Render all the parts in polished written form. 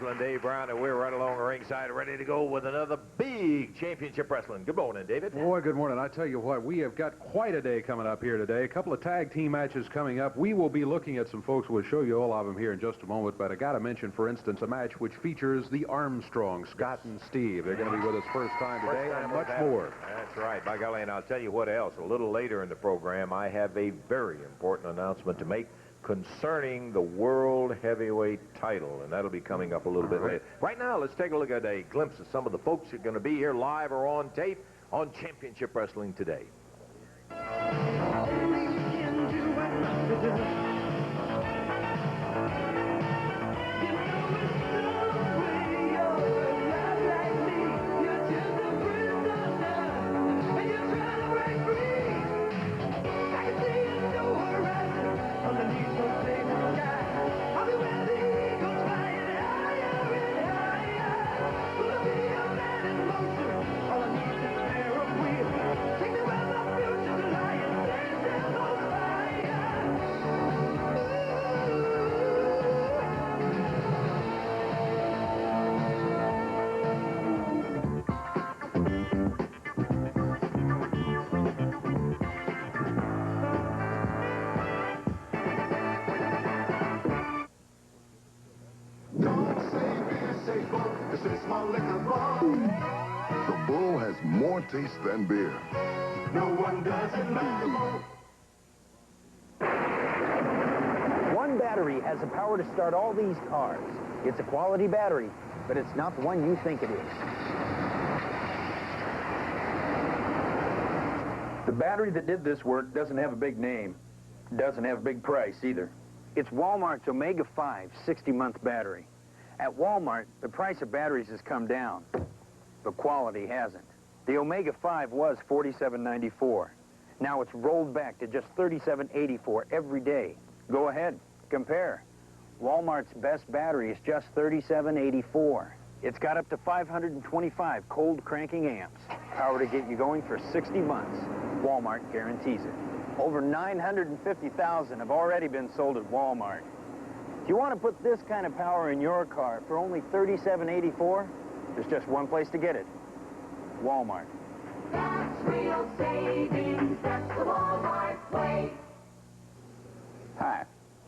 Wrestling, Dave Brown, and we're right along the ringside, ready to go with another big Championship Wrestling. Good morning, David. Boy, good morning. I tell you what, we have got quite a day coming up here today. A couple of tag team matches coming up. We will be looking at some folks. We'll show you all of them here in just a moment, but I got to mention, for instance, a match which features the Armstrongs, Scott and Steve. They're going to be with us first time today, and much more. That's right, by golly, and I'll tell you what else. A little later in the program, I have a very important announcement to make concerning the World Heavyweight title, and that'll be coming up a little bit later. Right now, let's take a look at a glimpse of some of the folks that are going to be here live or on tape on Championship Wrestling today. The Bull has more taste than beer. No one does it like the Bull. One battery has the power to start all these cars. It's a quality battery, but it's not the one you think it is. The battery that did this work doesn't have a big name. Doesn't have a big price either. It's Walmart's Omega 5 60-month battery. At Walmart, the price of batteries has come down, but quality hasn't. The Omega 5 was $47.94. Now it's rolled back to just $37.84 every day. Go ahead, compare. Walmart's best battery is just $37.84. It's got up to 525 cold cranking amps. Power to get you going for 60 months. Walmart guarantees it. Over 950,000 have already been sold at Walmart. If you want to put this kind of power in your car for only $37.84, there's just one place to get it. Walmart. That's real savings. That's the Walmart way. Hi,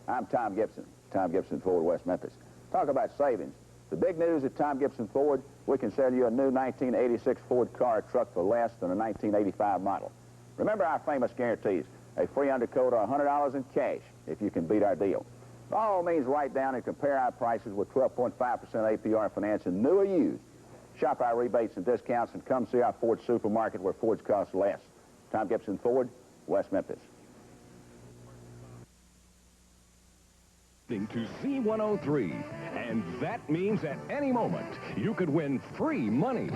I'm Tom Gibson. Tom Gibson Ford, West Memphis. Talk about savings. The big news at Tom Gibson Ford, we can sell you a new 1986 Ford car or truck for less than a 1985 model. Remember our famous guarantees. A free undercoat or $100 in cash if you can beat our deal. By all means, write down and compare our prices with 12.5% APR financing, new or used. Shop our rebates and discounts and come see our Ford supermarket where Fords cost less. Tom Gibson Ford, West Memphis. To Z103, and that means at any moment you could win free money.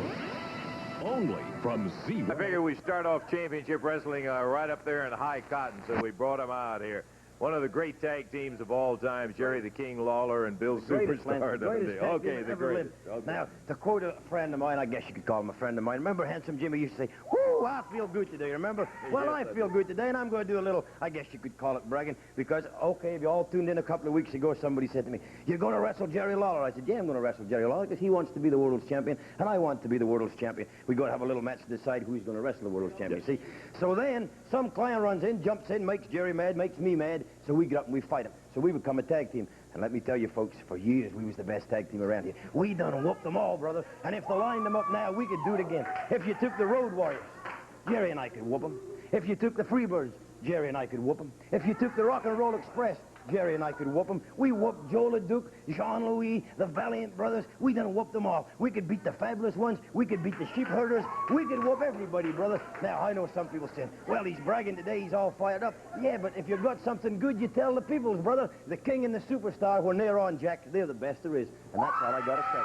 Only from Z103. I figure we start off Championship Wrestling right up there in high cotton, so we brought them out here. One of the great tag teams of all time, Jerry the King Lawler and Bill Superstar. Okay, the greatest. Okay. Now, to quote a friend of mine, I guess you could call him a friend of mine. Remember Handsome Jimmy used to say, "Whoo, I feel good today," remember? Well, I feel good today, and I'm going to do a little, I guess you could call it bragging, because, okay, if you all tuned in a couple of weeks ago, somebody said to me, "You're going to wrestle Jerry Lawler." I said, "Yeah, I'm going to wrestle Jerry Lawler, because he wants to be the world's champion, and I want to be the world's champion. We're going to have a little match to decide who's going to wrestle the world's champion, see? So then, some clown runs in, jumps in, makes Jerry mad, makes me mad, so we get up and we fight him. So we become a tag team. And let me tell you, folks, for years, we was the best tag team around here. We done whooped them all, brother. And if they lined them up now, we could do it again. If you took the Road Warriors, Jerry and I could whoop them. If you took the Freebirds, Jerry and I could whoop them. If you took the Rock and Roll Express, Jerry and I could whoop them. We whooped Joe LeDuc, Jean-Louis, the Valiant Brothers. We done whooped them all. We could beat the Fabulous Ones. We could beat the Sheep Herders. We could whoop everybody, brother. Now, I know some people saying, well, he's bragging today. He's all fired up. Yeah, but if you've got something good, you tell the peoples, brother. The King and the Superstar, when they're on, Jack, they're the best there is. And that's all I got to say.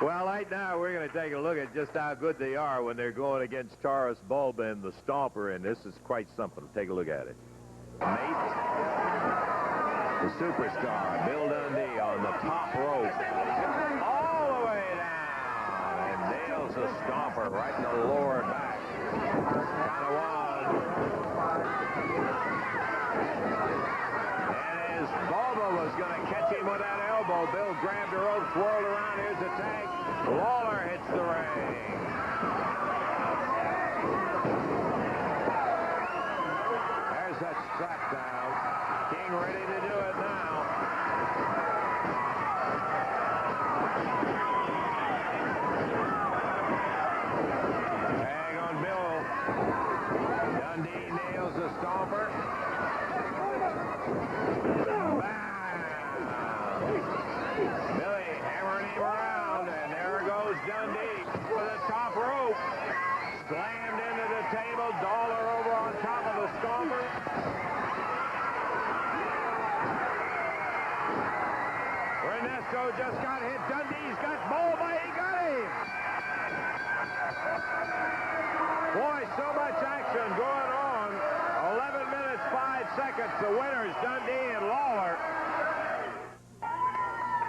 Well, right now, we're going to take a look at just how good they are when they're going against Taurus Bulbin, the Stomper, and this is quite something. Take a look at it. Mate, the Superstar, Bill Dundee on the top rope, all the way down, and nails the Stomper right in the lower back. Count of one. And as Bulba was going to catch him with that elbow. Bill grabbed the rope, swirled around. Here's the tag. Lawler hits the ring. There's that strap down. King ready to do it now. Tag on Bill. Dundee nails the stomper. Billy hammering him around, and there goes Dundee for the top rope. Slammed into the table. Dollar over on top of the stomper. Ernesto just got hit. Dundee's got Bulba. He got him. Boy, so much action going on. 11 minutes, 5 seconds. The winners, Dundee and Lawler.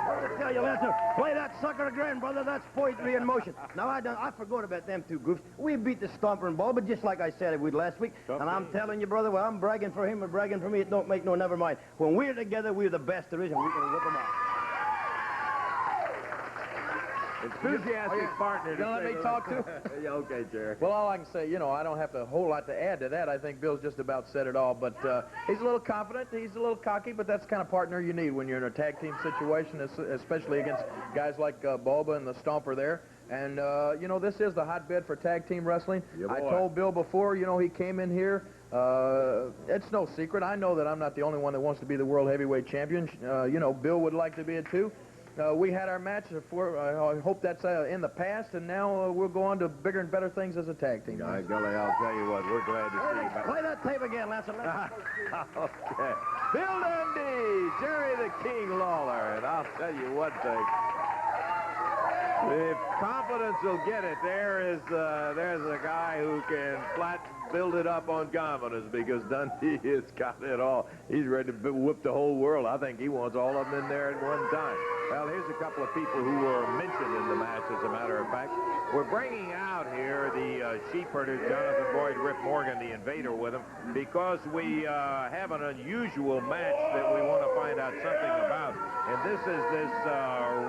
I tell you, Lester, play that sucker again, brother. That's poetry in motion. Now, I forgot about them two goofs. We beat the Stomper and Ball, but just like I said we last week. And I'm telling you, brother, well, I'm bragging for him and bragging for me. It don't make no never mind. When we're together, we're the best there is, and we're going to whip them out. Enthusiastic partner. You gonna let me talk too? Yeah, okay, Jerry. Well, all I can say, you know, I don't have a whole lot to add to that. I think Bill's just about said it all. But he's a little confident. He's a little cocky, but that's the kind of partner you need when you're in a tag team situation, especially against guys like Bulba and the Stomper there. And, you know, this is the hotbed for tag team wrestling. Yeah, I boy. told Bill before, you know, he came in here. It's no secret. I know that I'm not the only one that wants to be the world heavyweight champion. You know, Bill would like to be it too. We had our match before. I hope that's in the past, and now we'll go on to bigger and better things as a tag team. By golly, I'll tell you what, we're glad to see you back. Play that tape again, Lester. Okay. Bill Dundee, Jerry the King Lawler, and I'll tell you one thing. If confidence will get it, there's a guy who can flat build it up on confidence, because Dundee has got it all. He's ready to whip the whole world. I think he wants all of them in there at one time. Well, here's a couple of people who were mentioned in the match, as a matter of fact. We're bringing out here the sheep herder, Jonathan Boyd, Rip Morgan, the Invader, with him, because we have an unusual match that we want to find out something about. And this is this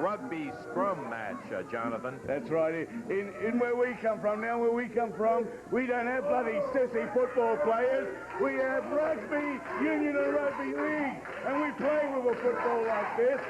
rugby scrum match, Jonathan. That's right. In where we come from, now where we come from, we don't have bloody sissy football players. We have rugby, union and rugby league, and we play with a football like this.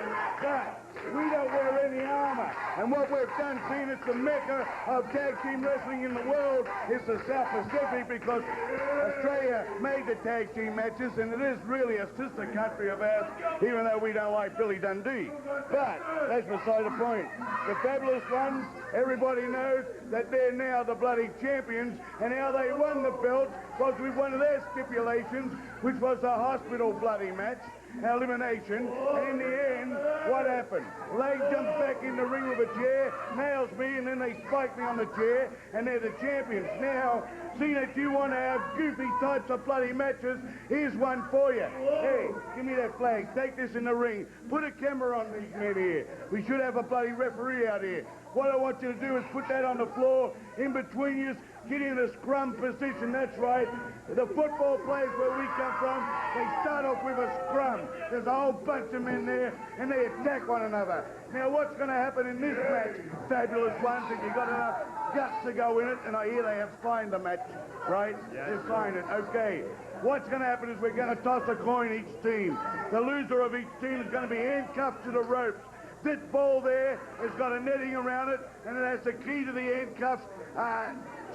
But we don't wear any armor. And what we've done, seeing it's the mecca of tag team wrestling in the world, is the South Pacific, because Australia made the tag team matches, and it is really a sister country of ours, even though we don't like Billy Dundee. But that's beside the point. The Fabulous Ones, everybody knows that they're now the bloody champions, and how they won the belt was with one of their stipulations, which was a hospital bloody match, elimination. And in the end, what happened? Leg jumps back in the ring with a chair, nails me, and then they spike me on the chair, and they're the champions. Now, seeing that you want to have goofy types of bloody matches, here's one for you. Hey, give me that flag. Take this in the ring. Put a camera on these men here. We should have a bloody referee out here. What I want you to do is put that on the floor in between you. Get in a scrum position, that's right. The football players where we come from, they start off with a scrum. There's a whole bunch of men there, and they attack one another. Now, what's going to happen in this match, Fabulous Ones, if you've got enough guts to go in it, and I hear they have signed the match, right? Yes. They've signed it, okay. What's going to happen is we're going to toss a coin each team. The loser of each team is going to be handcuffed to the ropes. This ball there has got a netting around it, and it has the key to the handcuffs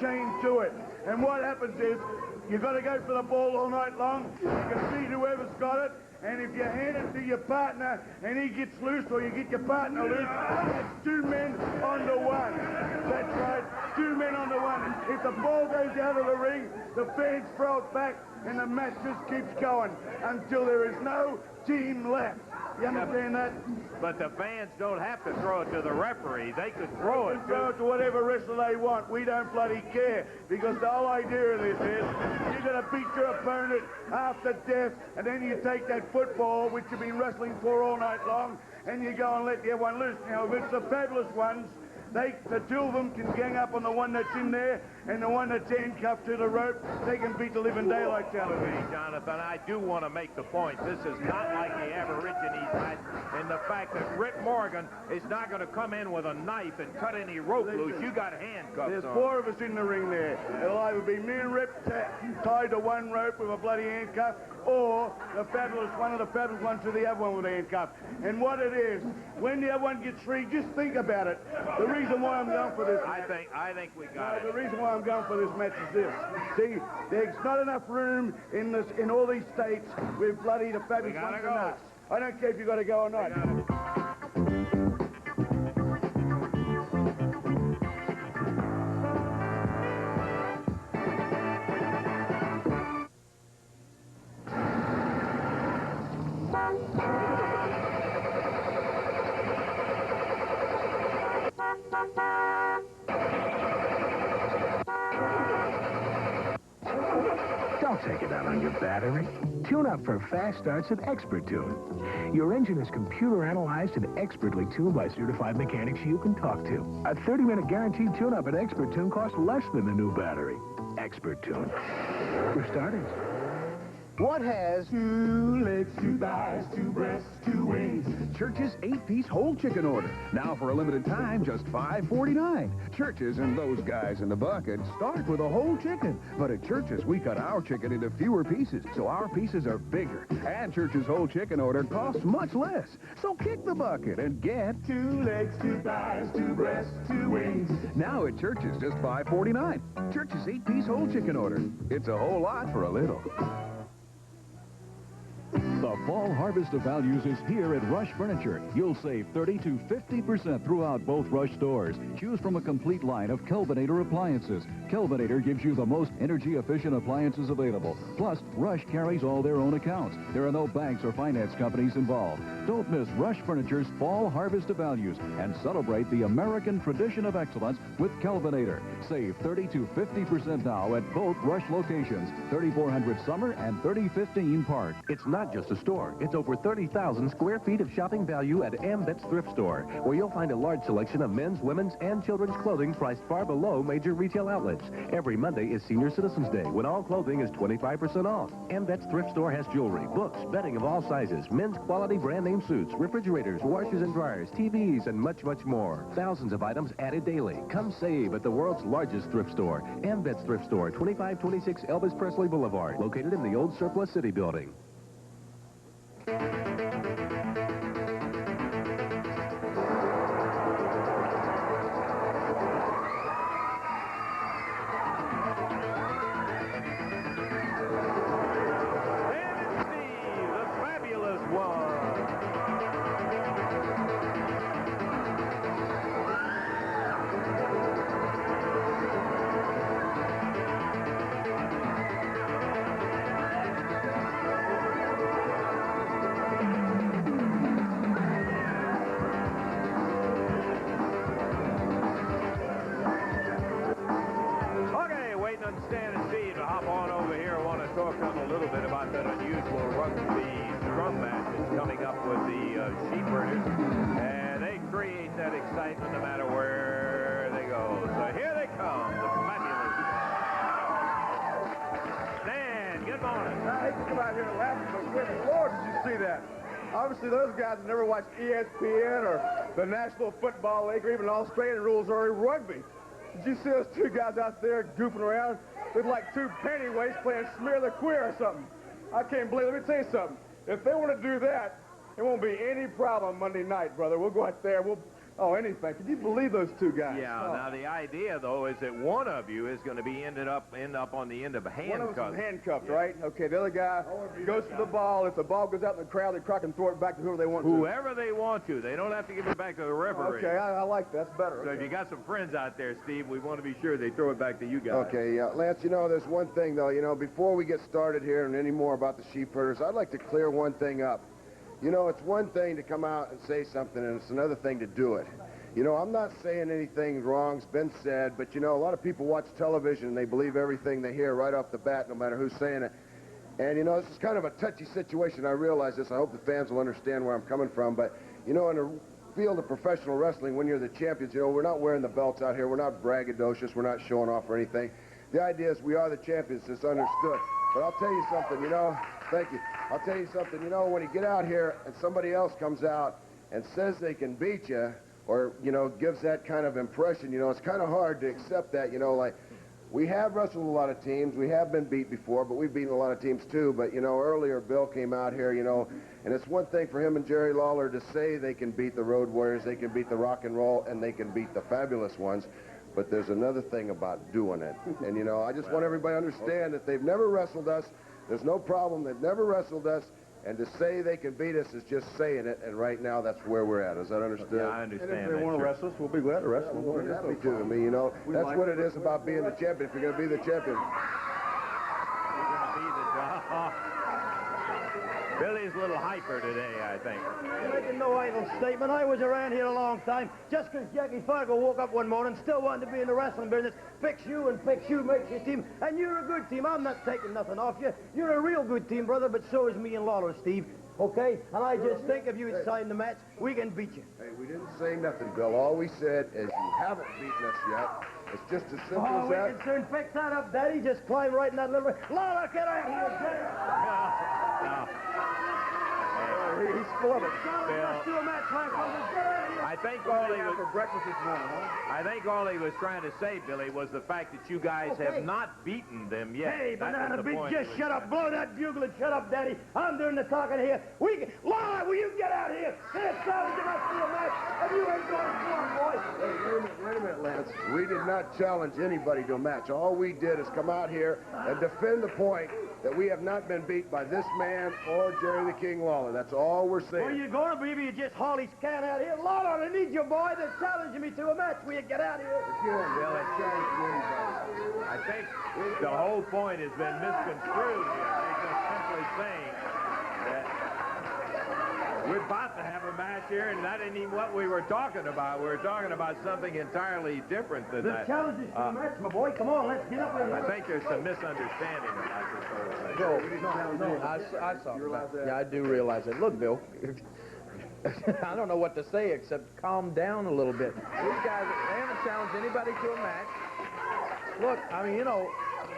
chained to it. And what happens is, you've got to go for the ball all night long. You can see whoever's got it, and if you hand it to your partner and he gets loose, or you get your partner loose, that's two men onto one. That's right, two men onto one. If the ball goes out of the ring, the fans throw it back, and the match just keeps going until there is no team left. You understand that? But the fans don't have to throw it to the referee. They could throw it. Throw it to whatever wrestler they want. We don't bloody care, because the whole idea of this is you're going to beat your opponent after death, and then you take that football, which you've been wrestling for all night long, and you go and let the other one loose. Now, if it's the Fabulous Ones, the two of them can gang up on the one that's in there, and the one that's handcuffed to the rope, they can beat the living daylights out of me. Jonathan, I do want to make the point. This is not like the Aborigines match in the fact that Rip Morgan is not going to come in with a knife and cut any rope loose. You got handcuffs There's on. 4 of us in the ring there. It'll either be me and Rip tied to one rope with a bloody handcuff, or one of the fabulous ones to the other one with a handcuff. And what it is, when the other one gets free, just think about it. The reason why I'm going for this I think we got it. The reason why I'm going for this match is this. See, there's not enough room in all these states with bloody the fabulous ones and us. I don't care if you got to go or not. Don't take it out on your battery. Tune up for fast starts at Expert Tune. Your engine is computer analyzed and expertly tuned by certified mechanics you can talk to. A 30-minute guaranteed tune-up at Expert Tune costs less than the new battery. Expert Tune. For starters. What has 2 legs, 2 thighs, 2 breasts, 2 wings? Church's 8-piece whole chicken order. Now for a limited time, just $5.49. Church's and those guys in the bucket start with a whole chicken. But at Church's, we cut our chicken into fewer pieces, so our pieces are bigger. And Church's whole chicken order costs much less. So kick the bucket and get 2 legs, 2 thighs, 2 breasts, 2 wings. Now at Church's, just $5.49. Church's 8-piece whole chicken order. It's a whole lot for a little. The fall harvest of values is here at Rush Furniture. You'll save 30 to 50% throughout both Rush stores. Choose from a complete line of Kelvinator appliances. Kelvinator gives you the most energy-efficient appliances available. Plus, Rush carries all their own accounts. There are no banks or finance companies involved. Don't miss Rush Furniture's fall harvest of values and celebrate the American tradition of excellence with Kelvinator. Save 30 to 50% now at both Rush locations, 3400 Summer and 3015 Park. It's not just a store. It's over 30,000 square feet of shopping value at Ambit's Thrift Store, where you'll find a large selection of men's, women's, and children's clothing priced far below major retail outlets. Every Monday is Senior Citizens Day, when all clothing is 25% off. Ambit's Thrift Store has jewelry, books, bedding of all sizes, men's quality brand name suits, refrigerators, washers and dryers, TVs, and much, much more. Thousands of items added daily. Come save at the world's largest thrift store. Ambit's Thrift Store, 2526 Elvis Presley Boulevard, located in the old Surplus City building. Obviously, those guys have never watched ESPN or the National Football League or even Australian rules or rugby. Did you see those 2 guys out there goofing around? Look like 2 pennyweights playing Smear the Queer or something. I can't believe it. Let me tell you something. If they want to do that, it won't be any problem Monday night, brother. We'll go out there. Anything. Can you believe those 2 guys? Yeah, now the idea, though, is that one of you is going to be end up on the end of a handcuff. One of them's handcuffed, right? Okay, the other guy goes for the ball. If the ball goes out in the crowd, they can throw it back to whoever they want to. Whoever they want to. They don't have to give it back to the referee. Okay, I like that. That's better. So if you got some friends out there, Steve, we want to be sure they throw it back to you guys. Okay, Lance, there's one thing, though. Before we get started here and any more about the sheep herders, I'd like to clear one thing up. It's one thing to come out and say something, and it's another thing to do it. I'm not saying anything wrong's been said, but, a lot of people watch television and they believe everything they hear right off the bat, no matter who's saying it. And, this is kind of a touchy situation. I realize this. I hope the fans will understand where I'm coming from. But, in a field of professional wrestling, when you're the champions, you know, we're not wearing the belts out here. We're not braggadocious. We're not showing off or anything. The idea is we are the champions. It's understood. But I'll tell you something, you know. Thank you. I'll tell you something, you know, when you get out here and somebody else comes out and says they can beat you or, you know, gives that kind of impression, you know, it's kind of hard to accept that, you know, like, we have wrestled a lot of teams. We have been beat before, but we've beaten a lot of teams too. But, you know, earlier Bill came out here, you know, and it's one thing for him and Jerry Lawler to say they can beat the Road Warriors, they can beat the Rock and Roll, and they can beat the Fabulous Ones. But there's another thing about doing it. And, you know, I just want everybody to understand that they've never wrestled us. There's no problem. They've never wrestled us. And to say they can beat us is just saying it, and right now that's where we're at. Is that understood? Yeah, I understand. And if they want to wrestle us, we'll be glad to wrestle them. We're happy to. I mean, you know, that's what it is about being the champion. If you're going to be the champion. Billy's a little hyper today, I think. I'm making no idle statement. I was around here a long time. Just because Jackie Fargo woke up one morning, still wanted to be in the wrestling business, picks you makes your team. And you're a good team. I'm not taking nothing off you. You're a real good team, brother, but so is me and Lawler, Steve. Okay? And I just think if you had signed the match, we can beat you. Hey, we didn't say nothing, Bill. All we said is you haven't beaten us yet. It's just as simple as that. We can soon fix that up, Daddy. Just climb right in that little... Lawler, get out here, He's full of it. Let's do a match, I think all he was for breakfast this morning, huh? I think all he was trying to say, Billy, was the fact that you guys have not beaten them yet. Hey, Banana Beat, just shut up. Blow that bugle and shut up, Daddy. I'm doing the talking here. Lawler, will you get out here? There's challenge us to a match, and you ain't going to score, boy. Hey, wait a minute, Lance. We did not challenge anybody to a match. All we did is come out here and defend the point that we have not been beat by this man or Jerry the King Lawler. That's all we're saying. Where you going to be if you just haul his can out here? Lawler, I need your boy that's challenging me to a match. Will you get out here? I think the whole point has been misconstrued here. They're just simply saying that we're about to have a match here, and that ain't even what we were talking about. We were talking about something entirely different than that. The challenge is to a match, my boy. Come on, let's get up there. I think there's some misunderstanding about this whole thing. No, I saw that. Yeah, I do realize that. Look, Bill, I don't know what to say except calm down a little bit. These guys, they haven't challenged anybody to a match. Look, I mean, you know,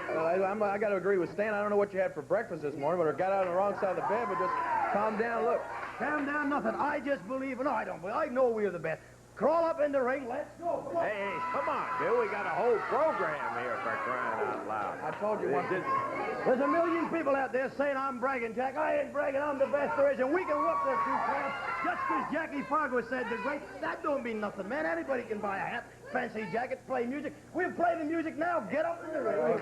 I got to agree with Stan. I don't know what you had for breakfast this morning, but I got out on the wrong side of the bed, but just calm down. Look. Calm down, nothing. I just believe, no, I don't believe. I know we're the best. Crawl up in the ring. Let's go. Come on. Hey, come on, Bill. We got a whole program here for crying out loud. I told you once. There's a million people out there saying I'm bragging, Jack. I ain't bragging. I'm the best there is, and we can whoop their two crowds. Just because Jackie Fargo said the great, that don't mean nothing, man. Anybody can buy a hat, fancy jacket, play music. We'll play the music now. Get up in the ring.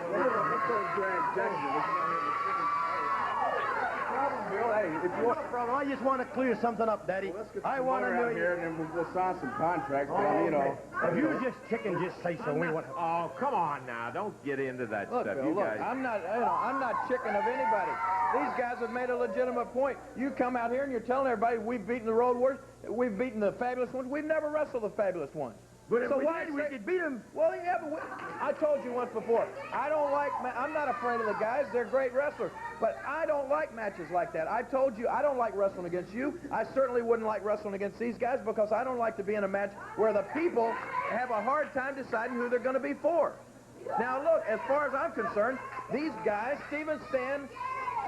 Hey, if you want... No problem. I just want to clear something up, Daddy. Well, let's get I some want to water know out here, and then we'll sign some contracts. Oh, you know. If you just chicken, just say so. Oh, come on now. Don't get into that Look, stuff. Bill, You look, guys. I'm not chicken of anybody. These guys have made a legitimate point. You come out here and you're telling everybody we've beaten the Road Warriors, we've beaten the Fabulous Ones. We've never wrestled the Fabulous Ones. But so if why we could beat them. Well, yeah, but I told you once before. I'm not afraid of the guys. They're great wrestlers. But I don't like matches like that. I told you I don't like wrestling against you. I certainly wouldn't like wrestling against these guys because I don't like to be in a match where the people have a hard time deciding who they're going to be for. Now, look, as far as I'm concerned, these guys, Steve and Stan,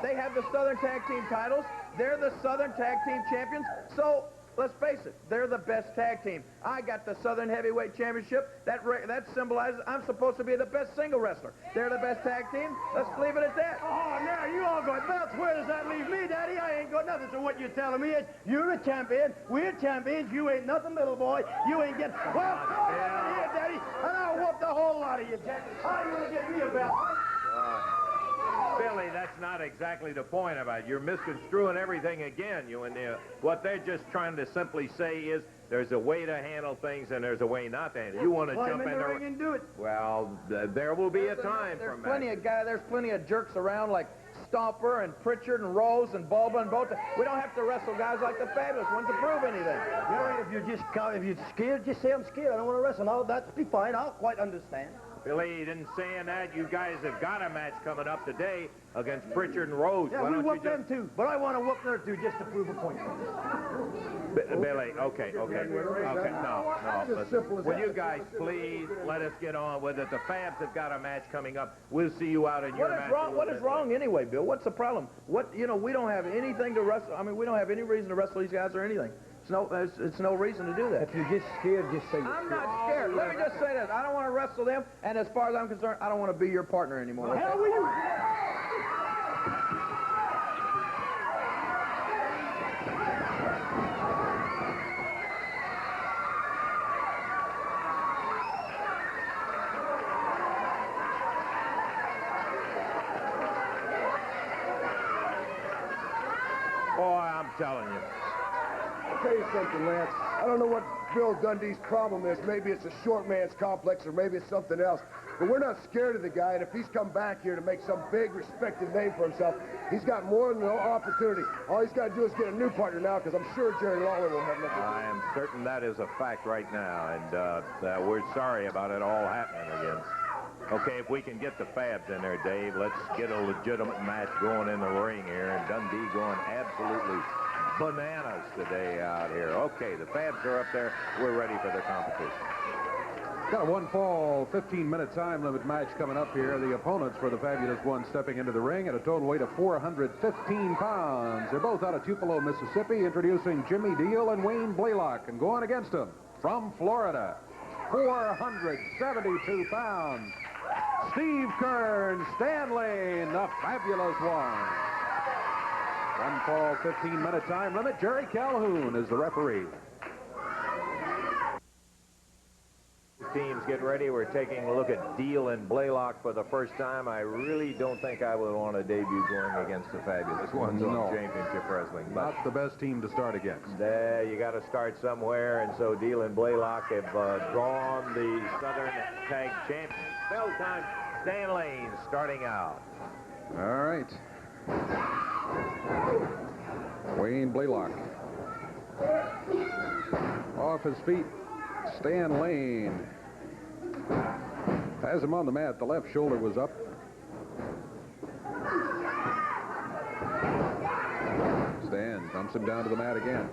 they have the Southern Tag Team titles. They're the Southern Tag Team champions. So let's face it, they're the best tag team. I got the Southern Heavyweight Championship. That symbolizes I'm supposed to be the best single wrestler. They're the best tag team. Let's leave it at that. Oh, now you all got belts. Where does that leave me, Daddy? I ain't got nothing. So what you're telling me is you're a champion. We're champions. You ain't nothing, little boy. You ain't getting... Well, come on here, Daddy, and I'll whoop the whole lot of you, Jack. How are you going to get me a belt? Billy, that's not exactly the point about it. You're misconstruing everything again. What they're just trying to simply say is there's a way to handle things and there's a way not to handle. You want to jump in the ring and do it. Well, there will be a time for There's plenty of jerks around like Stomper and Pritchard and Rose and Bulba and Bota. We don't have to wrestle guys like the Fabulous Ones to prove anything. If you're scared, just say I'm scared. I don't want to wrestle. No, that'd be fine. I'll quite understand. Billy didn't saying that. You guys have got a match coming up today against Pritchard and Rhodes. Yeah, Why we don't whooped you them too, but I want to whoop their two just to prove a point. Billy, okay. No. Listen. Will you guys please let us get on with it? The Fabs have got a match coming up. We'll see you out in your match. What is wrong anyway, Bill? What's the problem? We don't have anything to wrestle. I mean, we don't have any reason to wrestle these guys or anything. It's no reason to do that. If you're just scared, just say I'm not scared. Let me just say this. I don't want to wrestle them, and as far as I'm concerned, I don't want to be your partner anymore. The hell will you? Boy, I'm telling you. I'll tell you something, Lance. I don't know what Bill Dundee's problem is. Maybe it's a short man's complex, or maybe it's something else. But we're not scared of the guy, and if he's come back here to make some big, respected name for himself, he's got more than an opportunity. All he's got to do is get a new partner now, because I'm sure Jerry Lawler will have nothing. I am certain that is a fact right now, and we're sorry about it all happening again. Okay, if we can get the Fabs in there, Dave, let's get a legitimate match going in the ring here, and Dundee going absolutely bananas today out here. Okay, the Fabs are up there. We're ready for the competition. Got a one-fall, 15-minute time limit match coming up here. The opponents for the Fabulous One stepping into the ring at a total weight of 415 pounds. They're both out of Tupelo, Mississippi. Introducing Jimmy Deal and Wayne Blaylock, and going against them from Florida, 472 pounds, Steve Kern, Stan Lane, the Fabulous One. One fall, 15-minute time limit. Jerry Calhoun is the referee. Teams get ready. We're taking a look at Deal and Blaylock for the first time. I really don't think I would want to debut going against the Fabulous Ones on Championship Wrestling. But not the best team to start against. You got to start somewhere, and so Deal and Blaylock have drawn the Southern Tag Champions. Bell time, Stan Lane starting out. All right. Wayne Blaylock. Off his feet, Stan Lane. Has him on the mat. The left shoulder was up. Stan dumps him down to the mat again.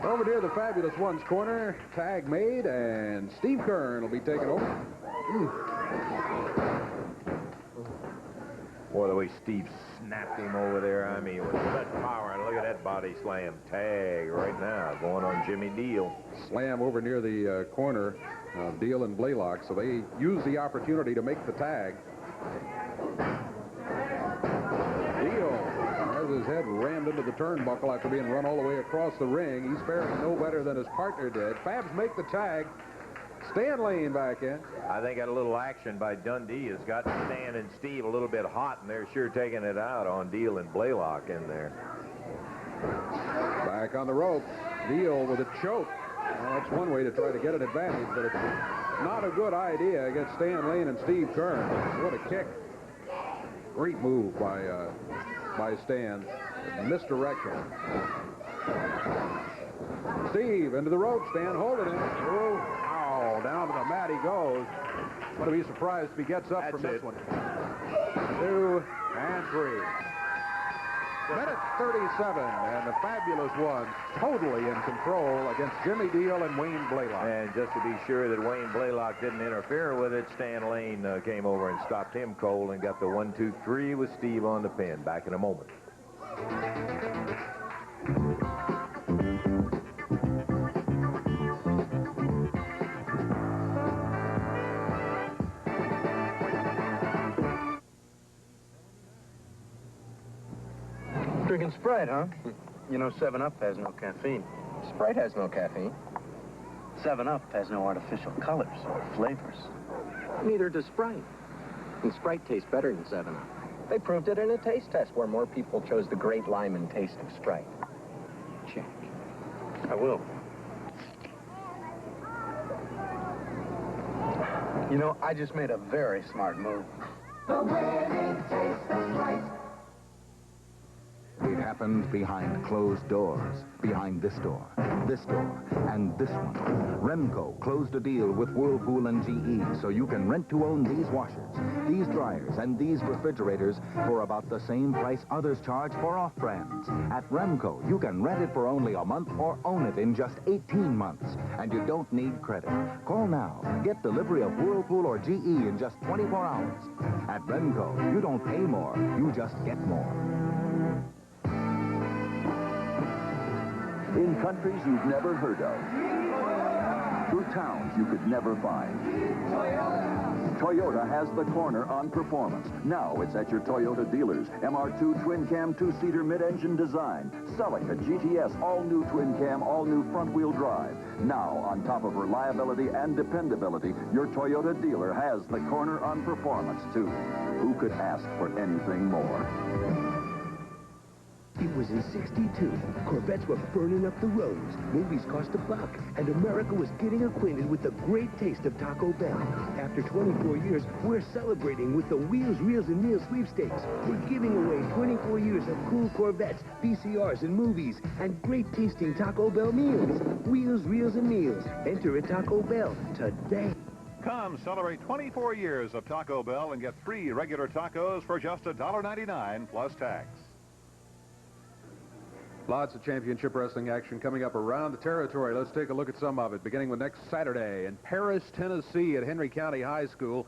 Over near the Fabulous One's corner, tag made, and Steve Kern will be taking over. Boy, the way Steve snapped him over there, I mean, with such power. And look at that body slam. Tag right now going on Jimmy Deal. Slam over near the corner of Deal and Blaylock, so they use the opportunity to make the tag. Deal has his head rammed into the turnbuckle after being run all the way across the ring. He's faring no better than his partner did. Fabs make the tag. Stan Lane back in. I think that a little action by Dundee has got Stan and Steve a little bit hot, and they're sure taking it out on Deal and Blaylock in there. Back on the rope. Deal with a choke. Well, that's one way to try to get an advantage, but it's not a good idea against Stan Lane and Steve Kern. What a kick. Great move by Stan. Misdirection. Steve into the rope. Stan holding him. Oh, down to the mat he goes. Wouldn't be surprised if he gets up from this one. 2 and 3. Minute 37, and the Fabulous Ones totally in control against Jimmy Deal and Wayne Blaylock. And just to be sure that Wayne Blaylock didn't interfere with it, Stan Lane came over and stopped him cold and got the 1, 2, 3 with Steve on the pin. Back in a moment. Drinking Sprite, huh? You know 7-Up has no caffeine. Sprite has no caffeine. 7-Up has no artificial colors or flavors. Neither does Sprite. And Sprite tastes better than 7-Up. They proved it in a taste test where more people chose the great lime and taste of Sprite. Check. I will. You know, I just made a very smart move. The way they taste the Sprite. happened behind closed doors, behind this door, and this one. Remco closed a deal with Whirlpool and GE so you can rent to own these washers, these dryers, and these refrigerators for about the same price others charge for off-brands. At Remco, you can rent it for only a month or own it in just 18 months, and you don't need credit. Call now. Get delivery of Whirlpool or GE in just 24 hours. At Remco, you don't pay more, you just get more. In countries you've never heard of. Through towns you could never find. Toyota has the corner on performance. Now it's at your Toyota dealers. MR2 twin-cam two-seater mid-engine design. Selling a GTS all-new twin-cam, all-new front-wheel drive. Now, on top of reliability and dependability, your Toyota dealer has the corner on performance, too. Who could ask for anything more? It was in '62. Corvettes were burning up the roads. Movies cost $1, and America was getting acquainted with the great taste of Taco Bell. After 24 years, we're celebrating with the Wheels, Reels, and Meals sweepstakes. We're giving away 24 years of cool Corvettes, VCRs, and movies, and great-tasting Taco Bell meals. Wheels, Reels, and Meals. Enter at Taco Bell today. Come celebrate 24 years of Taco Bell and get 3 regular tacos for just $1.99 plus tax. Lots of championship wrestling action coming up around the territory. Let's take a look at some of it, beginning with next Saturday in Paris, Tennessee at Henry County High School.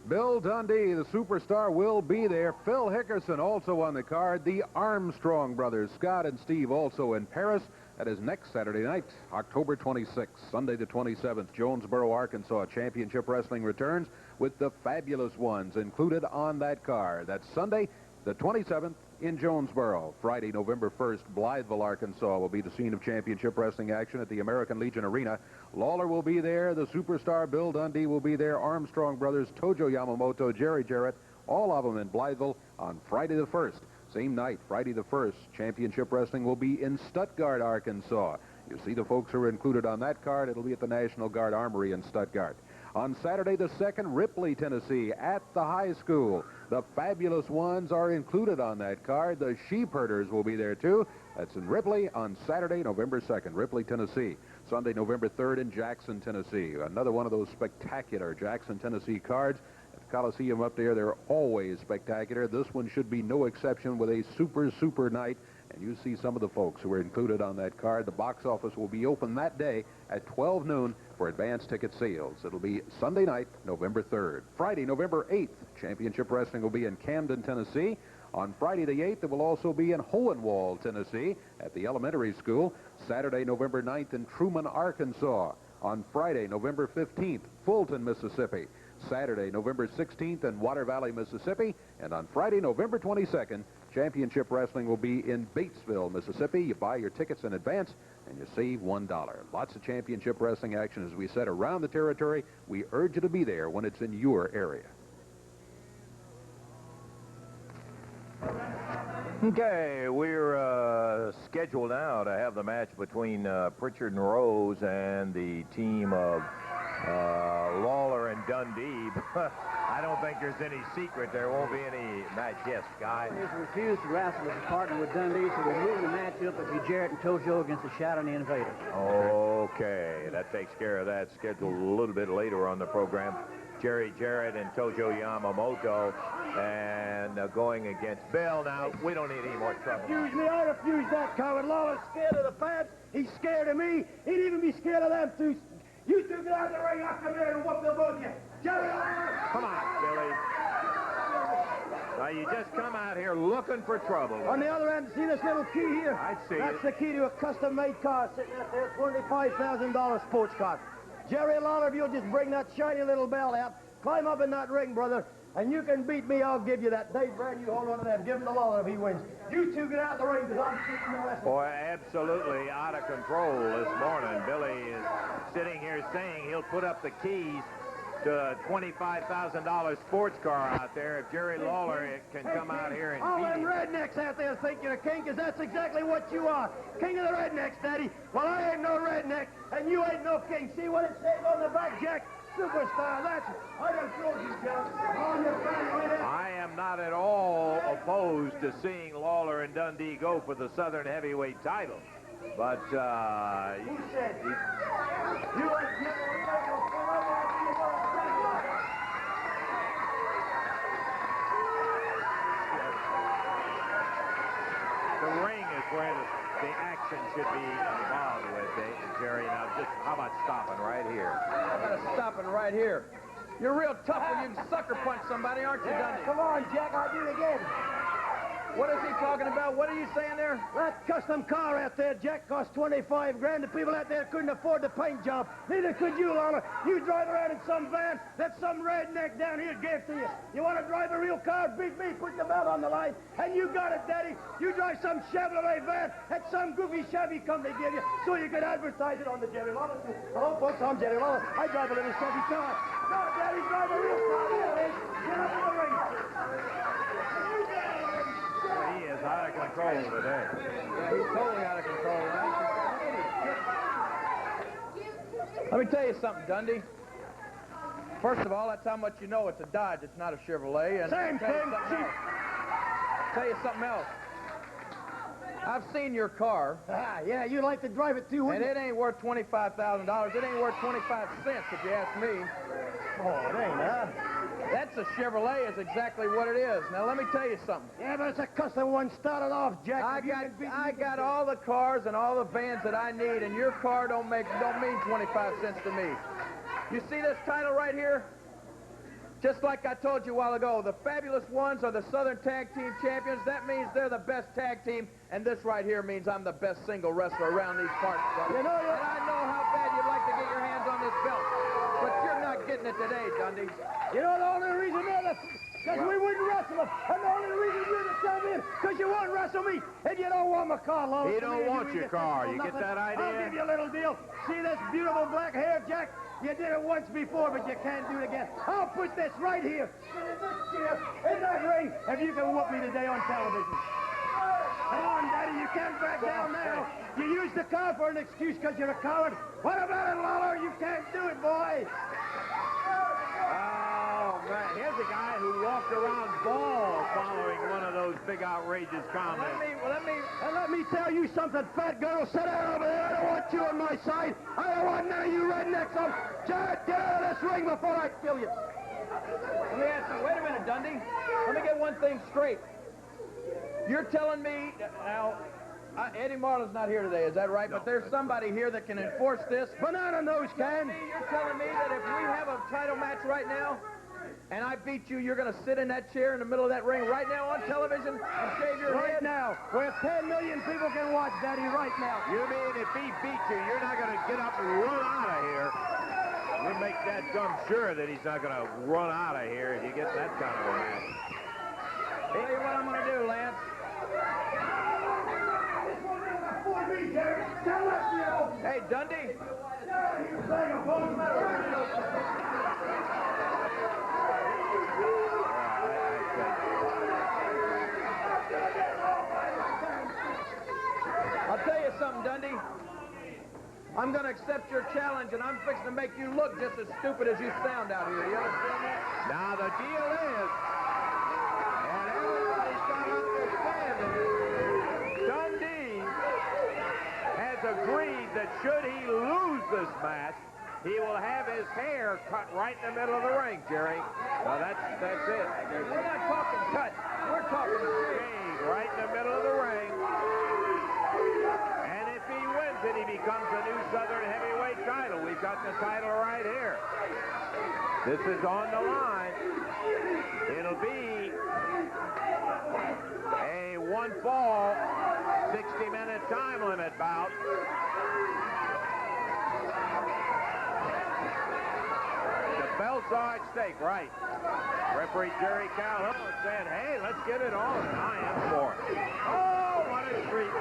Bill Dundee, the superstar, will be there. Phil Hickerson also on the card. The Armstrong brothers, Scott and Steve, also in Paris. That is next Saturday night, October 26th, Sunday the 27th. Jonesboro, Arkansas Championship Wrestling returns with the Fabulous Ones included on that card. That's Sunday the 27th in Jonesboro. Friday, November 1st, Blytheville, Arkansas will be the scene of championship wrestling action at the American Legion Arena. Lawler will be there. The superstar Bill Dundee will be there. Armstrong brothers, Tojo Yamamoto, Jerry Jarrett, all of them in Blytheville on Friday the 1st. Same night, Friday the 1st, championship wrestling will be in Stuttgart, Arkansas. You see the folks who are included on that card. It'll be at the National Guard Armory in Stuttgart. On Saturday the 2nd, Ripley, Tennessee, at the high school. The Fabulous Ones are included on that card. The Sheep Herders will be there, too. That's in Ripley on Saturday, November 2nd, Ripley, Tennessee. Sunday, November 3rd in Jackson, Tennessee. Another one of those spectacular Jackson, Tennessee cards. At the Coliseum up there, they're always spectacular. This one should be no exception with a super night. And you see some of the folks who are included on that card. The box office will be open that day at 12 noon for advance ticket sales. It'll be Sunday night, November 3rd. Friday, November 8th, championship wrestling will be in Camden, Tennessee. On Friday the 8th, it will also be in Hohenwald, Tennessee, at the elementary school. Saturday, November 9th in Truman, Arkansas. On Friday, November 15th, Fulton, Mississippi. Saturday, November 16th in Water Valley, Mississippi. And on Friday, November 22nd, championship wrestling will be in Batesville, Mississippi. You buy your tickets in advance and you save $1. Lots of championship wrestling action, as we said, around the territory. We urge you to be there when it's in your area. Okay, we're scheduled now to have the match between Pritchard and Rose and the team of Lawler and Dundee. I don't think there's any secret there won't be any match. Yes, Guy? He's refused to wrestle as a partner with Dundee, so we're moving the match up. It'll be Jarrett and Tojo against the Shadow and the Invader. Okay, that takes care of that. Scheduled a little bit later on the program. Jerry Jarrett and Tojo Yamamoto, and going against Bill. Now, we don't need any more trouble. Refuse me, I refuse that, coward. Lawler's scared of the fans. He's scared of me. He'd even be scared of them two. You two get out of the ring, I'll come here and whoop the both of you. Jerry Lawler! Come on, Billy. Now, you just come out here looking for trouble. On the other end, see this little key here? I see That's it. the key to a custom-made car sitting out there, $25,000 sports car. Jerry Lawler, if you'll just bring that shiny little bell out, climb up in that ring, brother, and you can beat me, I'll give you that. Dave Brand, you hold on to that. Give him to Lawler if he wins. You two get out of the ring, because I'm sitting the rest. Boy, absolutely out of control this morning. Billy is sitting here saying he'll put up the keys to a $25,000 sports car out there if Jerry Lawler can come out here and all beat them him. rednecks out there think you're a king, because that's exactly what you are. King of the rednecks, Daddy. Well, I ain't no redneck, and you ain't no king. See what it says on the back, Jack? superstar. That's it. I done told you, Joe. On your family with it. I am not at all opposed to seeing Lawler and Dundee go for the Southern heavyweight title. But, Who said? You the ring is where the action should be involved with, Jerry. Now, just how about stopping right here? How about stopping right here? You're real tough when you can sucker punch somebody, aren't you, Dundee? Come on, Jack, I'll do it again. What is he talking about? What are you saying there? That custom car out there, Jack, cost 25 grand. The people out there couldn't afford the paint job. Neither could you, Lawler. You drive around in some van that some redneck down here gave to you. You want to drive a real car? Beat me. Put the belt on the line. And you got it, Daddy. You drive some Chevrolet van that some goofy Chevy company gave you so you could advertise it on the Jerry Lawler. Hello, folks. I'm Jerry Lawler. I drive a little Chevy car. No, Daddy, drive a real car. There it is. Get up in the ring. He is out of control today. Yeah, he's totally out of control. Let me tell you something, Dundee. First of all, that's how much you know it's a Dodge. It's not a Chevrolet. And Same thing. Tell you something else. I've seen your car. Yeah, you like to drive it too, wouldn't and it ain't worth $25,000. It ain't worth 25 cents, if you ask me. Oh, it ain't, huh? That's a Chevrolet is exactly what it is. Now, let me tell you something. Yeah, but it's a custom one started off, Jack. I got all the cars and all the vans that I need, and your car don't mean 25 cents to me. You see this title right here? Just like I told you a while ago, the Fabulous Ones are the Southern Tag Team Champions. That means they're the best tag team, and this right here means I'm the best single wrestler around these parts, brother. You know, and I know how bad you'd like to get your hands on this belt, but you're not getting it today, Dundee. You know the only reason is because we wouldn't wrestle them, and the only reason you're to come in because you won't wrestle me, and you don't want my car, Lawler. He don't want your car. You get that idea? I'll give you a little deal. See this beautiful black hair, Jack? You did it once before, but you can't do it again. I'll put this right here, in this chair, in that ring, if you can whoop me today on television. Come on, Daddy, you can't back down now. You used the car for an excuse because you're a coward. What about it, Lawler? You can't do it, boy. Oh, man. Here's a guy who walked around bald following one of those big outrageous comments. Let me tell you something, fat girl. Sit down over there. I don't want you on my side. I don't want none of you rednecks on. Jared, get out of this ring before I kill you. Let me ask you, wait a minute, Dundee. Let me get one thing straight. You're telling me, now, Eddie Marlin's not here today, is that right? No, but there's somebody here that can enforce this. Banana nose can. You're telling me that if we have a title match right now, and I beat you, you're going to sit in that chair in the middle of that ring right now on television and shave your head? Right now, where 10 million people can watch, Daddy, right now. You mean if he beats you, you're not going to get up and run out of here? We'll make that dumb sure that he's not going to run out of here if you get that kind of a match. Tell you what I'm going to do, Lance. Hey, Dundee. I'll tell you something, Dundee. I'm going to accept your challenge, and I'm fixing to make you look just as stupid as you sound out here. You understand that? Now, the deal is, and everybody's got to understand it, Dundee has agreed that should he lose this match, he will have his hair cut right in the middle of the ring, Jerry. Now, that's it. We're not talking cut. We're talking shave right in the middle of the ring. And if he wins it, he becomes the new Southern heavyweight title. We've got the title right here. This is on the line. It'll be a one-fall, 60-minute time limit bout. The belts are at stake, right? Referee Jerry Calhoun said, hey, let's get it on. I am for it. Oh, what a treat. I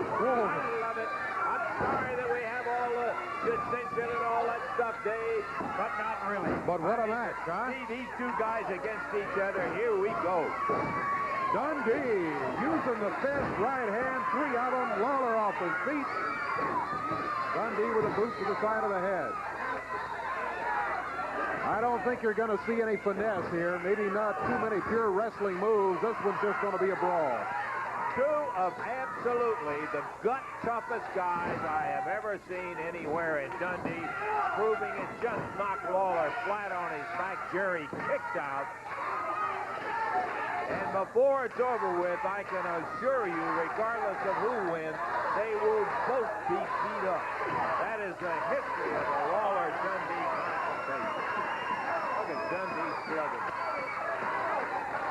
love it. I'm sorry that we have all the dissension and all that stuff, Dave, but not really. But what a match, huh? See these two guys against each other. Here we go. Dundee using the fist right hand, 3 out on Lawler off his feet. Dundee with a boot to the side of the head. I don't think you're going to see any finesse here. Maybe not too many pure wrestling moves. This one's just going to be a brawl. Two of absolutely the gut toughest guys I have ever seen anywhere in Dundee, proving it just knocked Lawler flat on his back. Jerry kicked out. And before it's over with, I can assure you, regardless of who wins, they will both be beat up. That is the history of the Lawler-Dundee confrontation. Look at Dundee struggling.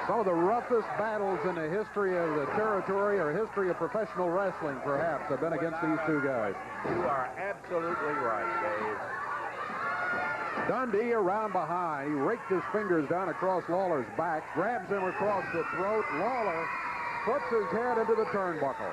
Some of the roughest battles in the history of the territory or history of professional wrestling, perhaps, have been against these two guys. You are absolutely right, Dave. Dundee around behind. He raked his fingers down across Lawler's back, grabs him across the throat. Lawler puts his head into the turnbuckle.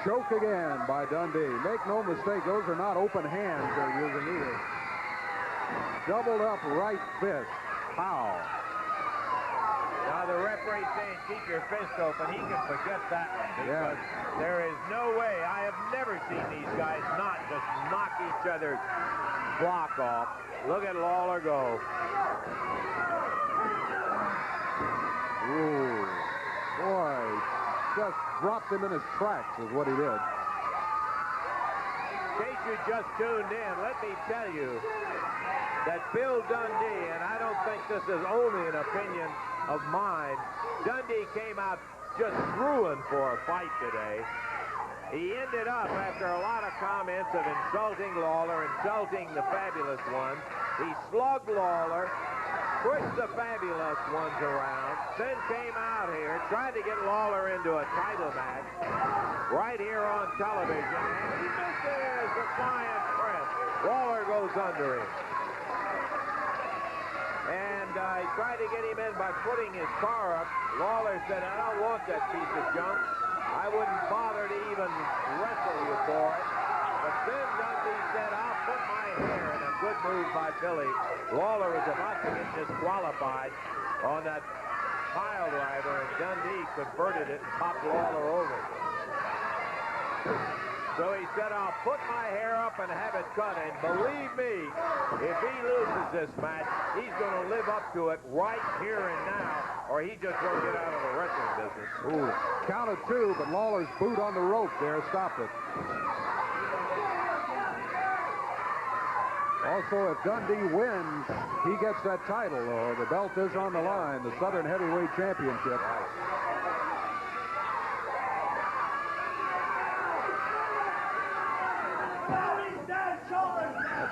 Choke again by Dundee. Make no mistake, those are not open hands they're using either. Doubled up right fist. Pow. Now the referee saying keep your fist open. He can forget that one because there is no way. I have never seen these guys not just knock each other's block off. Look at Lawler go. Ooh, boy, just dropped him in his tracks is what he did. In case you just tuned in, let me tell you that Bill Dundee, and I don't think this is only an opinion of mine, Dundee came out just ruined for a fight today. He ended up, after a lot of comments of insulting Lawler, insulting the Fabulous Ones, he slugged Lawler, pushed the Fabulous Ones around, then came out here, tried to get Lawler into a title match right here on television, and he misses the flying press. Lawler goes under him. And he tried to get him in by putting his car up. Lawler said, I don't want that piece of junk. I wouldn't bother to even wrestle you for it. But then Dundee said, I'll put my hair in. A good move by Billy. Lawler was about to get disqualified on that pile driver, and Dundee converted it and popped Lawler over. So he said, I'll put my hair up and have it cut. And believe me, if he loses this match, he's going to live up to it right here and now, or he just won't get out of the wrestling business. Ooh, count of two, but Lawler's boot on the rope there stopped it. Also, if Dundee wins, he gets that title, though. The belt is on the line, the Southern Heavyweight Championship.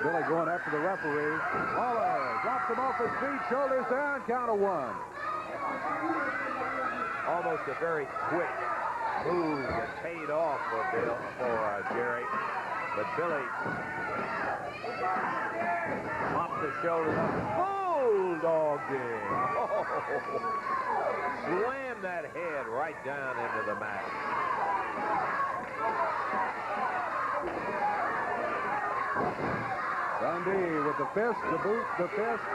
Billy going after the referee. Lawler drops him off his feet, shoulders down, count of one. Almost a very quick move that paid off for Jerry. But Billy popped the shoulders up. Bulldogged him. Oh, slammed that head right down into the mat. Dundee with the fist, the boot, the fist.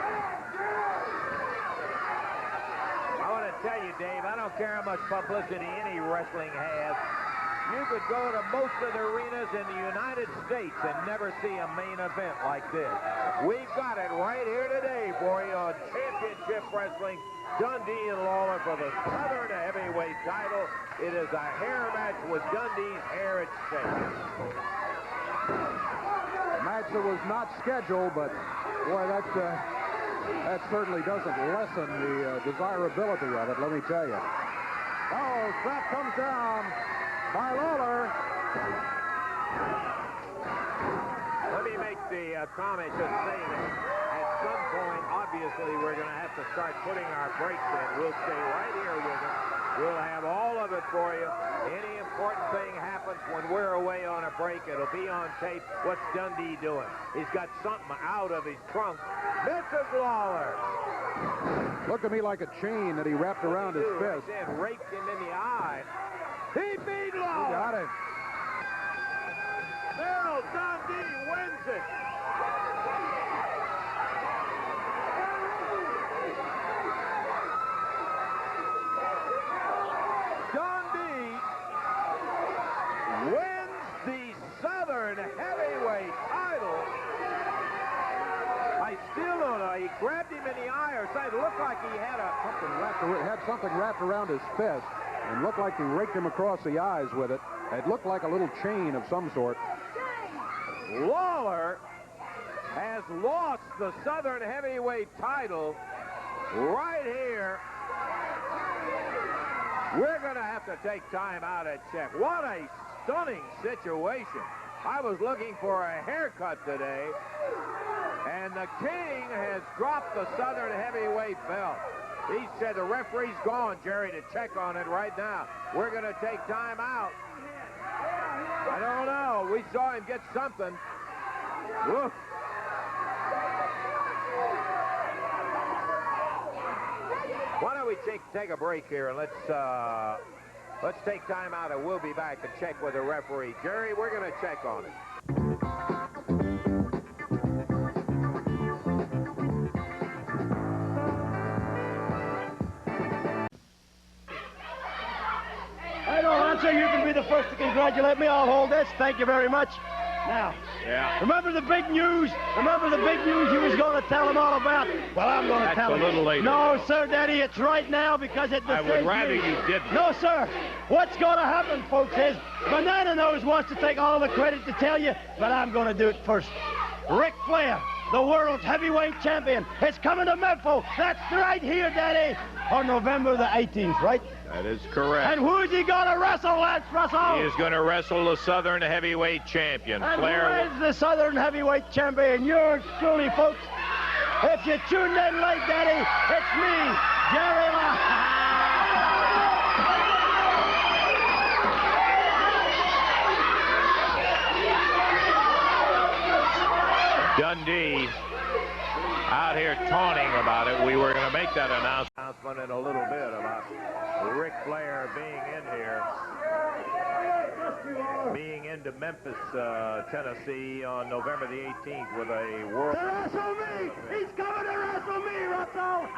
I want to tell you, Dave, I don't care how much publicity any wrestling has. You could go to most of the arenas in the United States and never see a main event like this. We've got it right here today for you on Championship Wrestling. Dundee and Lawler for the Southern Heavyweight title. It is a hair match with Dundee's hair at stake. A match that was not scheduled, but boy, that certainly doesn't lessen the desirability of it, let me tell you. Oh, strap comes down by Lawler. Let me make the comment just saying that at some point, obviously, we're going to have to start putting our breaks in. We'll stay right here with it. We'll have all of it for you. Any important thing happens when we're away on a break, it'll be on tape. What's Dundee doing? He's got something out of his trunk. Mrs. Lawler. Looked to me like a chain that he wrapped around his fist. Then raked him in the eye. He beat Lawler. He got it. Bill Dundee wins it. Dundee the eye or something. It looked like he had something wrapped around his fist and looked like he raked him across the eyes with it. It looked like a little chain of some sort. Lawler has lost the Southern heavyweight title right here. We're going to have to take time out and check. What a stunning situation. I was looking for a haircut today, and the King has dropped the Southern heavyweight belt. He said the referee's gone, Jerry, to check on it right now. We're going to take time out. I don't know. We saw him get something. Woof. Why don't we take a break here, and let's take time out, and we'll be back and check with the referee. Jerry, we're going to check on it. I know, Lancer, you can be the first to congratulate me. I'll hold this. Thank you very much. Now, remember the big news? Remember the big news you was going to tell them all about? Well, I'm going to tell them. That's a little later. No, sir, Daddy, it's right now because it I would rather you didn't. No, sir. What's going to happen, folks, is Banana Nose wants to take all the credit to tell you, but I'm going to do it first. Ric Flair, the world's heavyweight champion, is coming to Memphis. That's right here, Daddy, on November the 18th, right? That is correct. And who's he going to wrestle, Lance Russell? He is going to wrestle the Southern heavyweight champion. And Flair who is the Southern heavyweight champion? Yours truly, folks. If you tuned in late, Daddy, it's me, Jerry Dundee out here taunting about it. We were going to make that announcement in a little bit about Ric Flair being in here, being into Memphis, Tennessee on November the 18th with a world... To wrestle me! He's coming to wrestle me, Russell!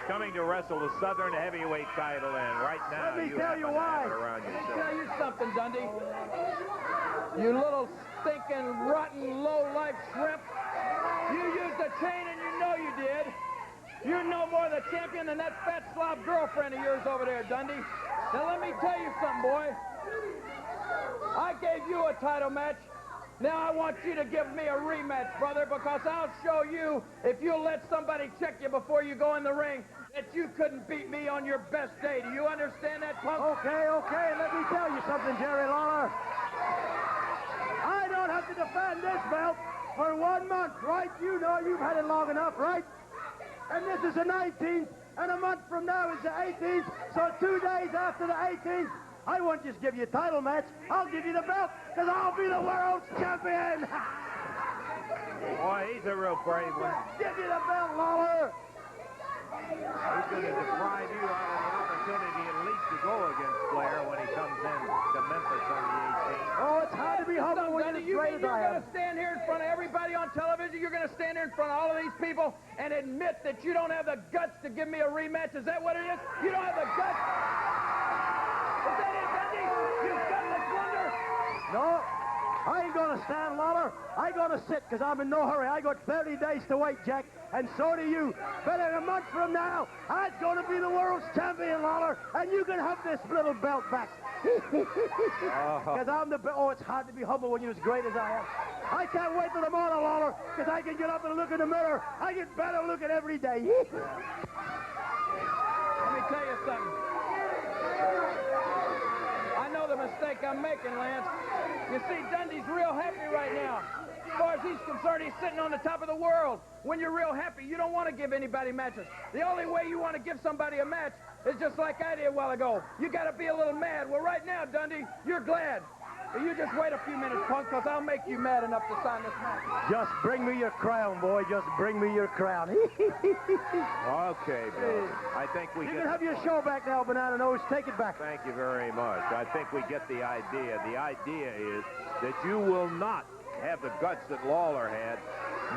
Coming to wrestle the Southern heavyweight title, and right now Let me tell you why. Let me tell you something, Dundee. You little stinking, rotten, low-life shrimp. You used a chain and you know you did. You're no more the champion than that fat slob girlfriend of yours over there, Dundee. Now let me tell you something, boy. I gave you a title match. Now I want you to give me a rematch, brother, because I'll show you, if you'll let somebody check you before you go in the ring, that you couldn't beat me on your best day. Do you understand that, punk? Okay, let me tell you something, Jerry Lawler. I don't have to defend this belt for 1 month, right? You know you've had it long enough, right? And this is the 19th, and a month from now is the 18th, so 2 days after the 18th, I won't just give you a title match, I'll give you the belt, because I'll be the world's champion! Boy, he's a real brave one. Give you the belt, Lawler! He's going to deprive you out of the opportunity at least to go against Flair when he comes in to Memphis on the 18th. Oh, it's hard to be humble when you're as great as I am. You're going to stand here in front of everybody on television, you're going to stand here in front of all of these people and admit that you don't have the guts to give me a rematch? Is that what it is? You don't have the guts? Is that it, Dundee? You've got the blunder? No, I ain't going to stand, Lawler. I going to sit, because I'm in no hurry. I got 30 days to wait, Jack, and so do you. But in a month from now, I'm going to be the world's champion, Lawler, and you can have this little belt back. Because I'm the best. Oh, it's hard to be humble when you're as great as I am. I can't wait till tomorrow, Lawler, because I can get up and look in the mirror. I get better looking every day. Let me tell you something. I know the mistake I'm making, Lance. You see, Dundee's real happy right now. As far as he's concerned, he's sitting on the top of the world. When you're real happy, you don't want to give anybody matches. The only way you want to give somebody a match is just like I did a while ago. You got to be a little mad. Well, right now, Dundee, you're glad. But you just wait a few minutes, punk, because I'll make you mad enough to sign this match. Just bring me your crown, boy. Just bring me your crown. Okay, Bill. I think we You can have your show back now, Banana Nose. Take it back. Thank you very much. I think we get the idea. The idea is that you will not have the guts that Lawler had,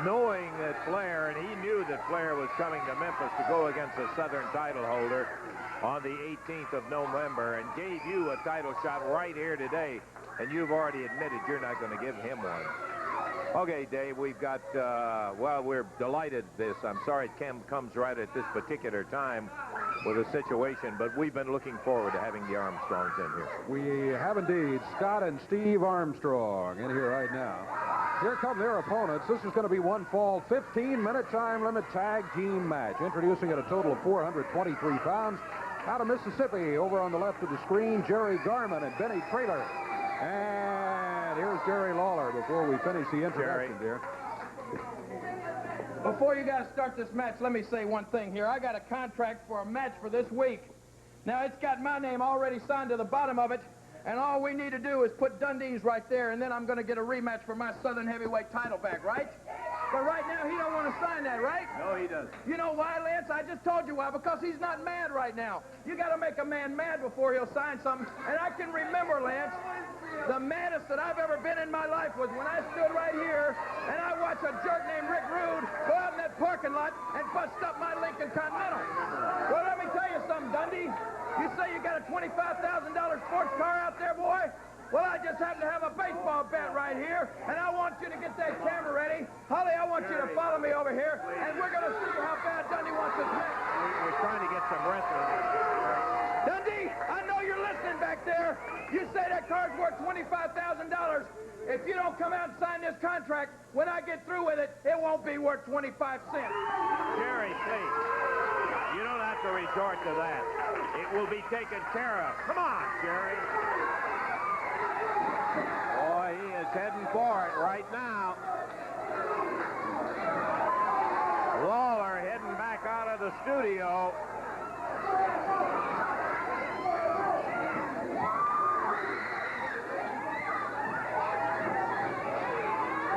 knowing that Flair, and he knew that Flair was coming to Memphis to go against a Southern title holder on the 18th of November, and gave you a title shot right here today, and you've already admitted you're not going to give him one. Okay, Dave, we've got, well, we're delighted this. I'm sorry it comes right at this particular time with a situation, but we've been looking forward to having the Armstrongs in here. We have indeed. Scott and Steve Armstrong in here right now. Here come their opponents. This is going to be one fall 15-minute time limit tag team match. Introducing at a total of 423 pounds. Out of Mississippi, over on the left of the screen, Jerry Garman and Benny Traylor. And here's Jerry Lawler before we finish the introduction, dear. Before you guys start this match, let me say one thing here. I got a contract for a match for this week. Now, it's got my name already signed to the bottom of it, and all we need to do is put Dundee's right there, and then I'm going to get a rematch for my Southern Heavyweight title back, right? But right now, he don't want to sign that, right? No, he doesn't. You know why, Lance? I just told you why. Because he's not mad right now. You got to make a man mad before he'll sign something. And I can remember, Lance, the maddest that I've ever been in my life was when I stood right here and I watched a jerk named Rick Rude go out in that parking lot and bust up my Lincoln Continental. Well, let me tell you something, Dundee. You say you got a $25,000 sports car out there, boy? Well, I just happen to have a baseball bat right here, and I want you to get that camera ready. Holly, I want you to follow me over here, and we're going to see how bad Dundee wants this match. We're trying to get some wrestling. Dundee, I know you're listening back there. You say that car's worth $25,000. If you don't come out and sign this contract, when I get through with it, it won't be worth 25 cents. Jerry, please. You don't have to resort to that. It will be taken care of. Come on, Jerry. Boy, he is heading for it right now. Lawler heading back out of the studio.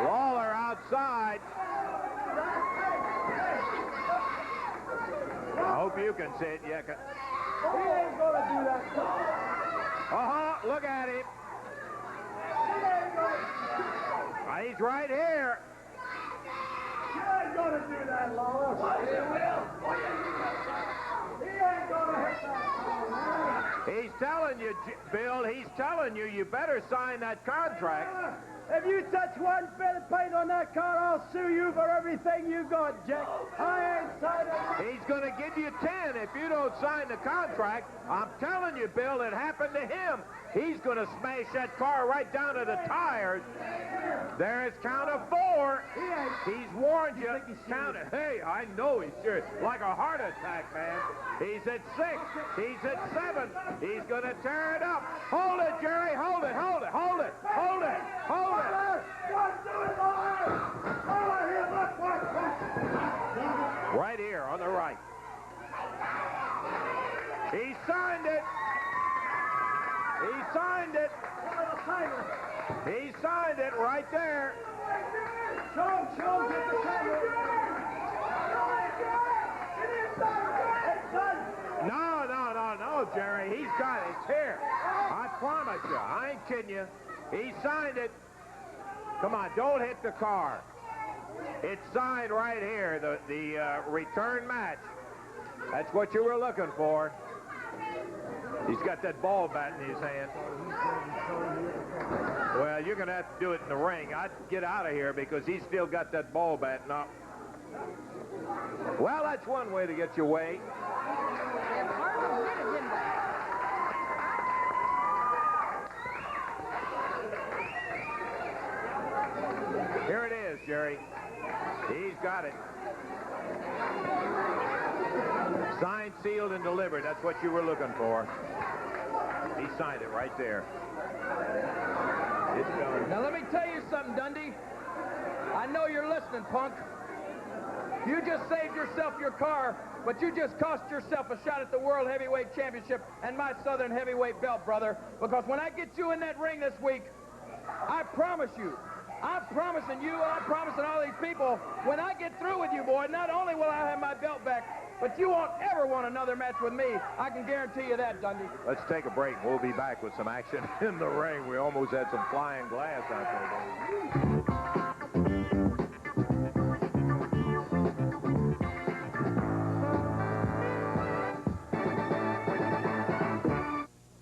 Lawler outside. I hope you can see it. Yeah. He ain't gonna do that. Uh-huh, look at him. He's right here. He ain't gonna do that, Lawler. He will. He ain't gonna hit that. He's telling you, Bill, he's telling you, you better sign that contract. If you touch one bit of paint on that car, I'll sue you for everything you got, Jack. I ain't signing. He's going to give you 10 if you don't sign the contract. I'm telling you, Bill, it happened to him. He's going to smash that car right down to the tires. There's count of 4. He's warned you. Count it. Hey, I know he's serious. Like a heart attack, man. He's at 6. He's at 7. He's going to tear it up. Hold it, Jerry. Hold it. Hold it. Hold it. Hold it. Hold it. Don't do it, Lawler. Lawler, here, look, Right here on the right. He signed it. He signed it. He signed it right there. Show him, get the camera. No, Jerry. He's got it. It's here. I promise you. I ain't kidding you. He signed it. Come on, don't hit the car. It's signed right here, the return match. That's what you were looking for. He's got that ball bat in his hand. Well, you're going to have to do it in the ring. I'd get out of here because he's still got that ball bat. No. Well, that's one way to get your way. Here it is, Jerry. He's got it. Signed, sealed, and delivered. That's what you were looking for. He signed it right there. It's done. Now, let me tell you something, Dundee. I know you're listening, punk. You just saved yourself your car, but you just cost yourself a shot at the World Heavyweight Championship and my Southern Heavyweight belt, brother. Because when I get you in that ring this week, I promise you, I'm promising you, and I'm promising all these people, when I get through with you, boy, not only will I have my belt back, but you won't ever want another match with me. I can guarantee you that, Dundee. Let's take a break. We'll be back with some action in the ring. We almost had some flying glass out there.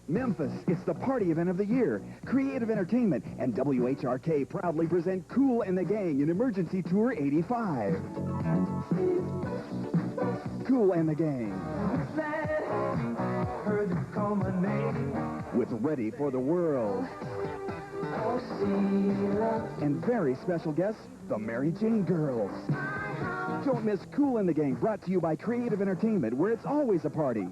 Memphis, it's the party event of the year. Creative Entertainment and WHRK proudly present Kool and the Gang in Emergency Tour 85. Kool and the Gang. With Ready for the World. And very special guests, the Mary Jane Girls. Don't miss Kool and the Gang, brought to you by Creative Entertainment, where it's always a party.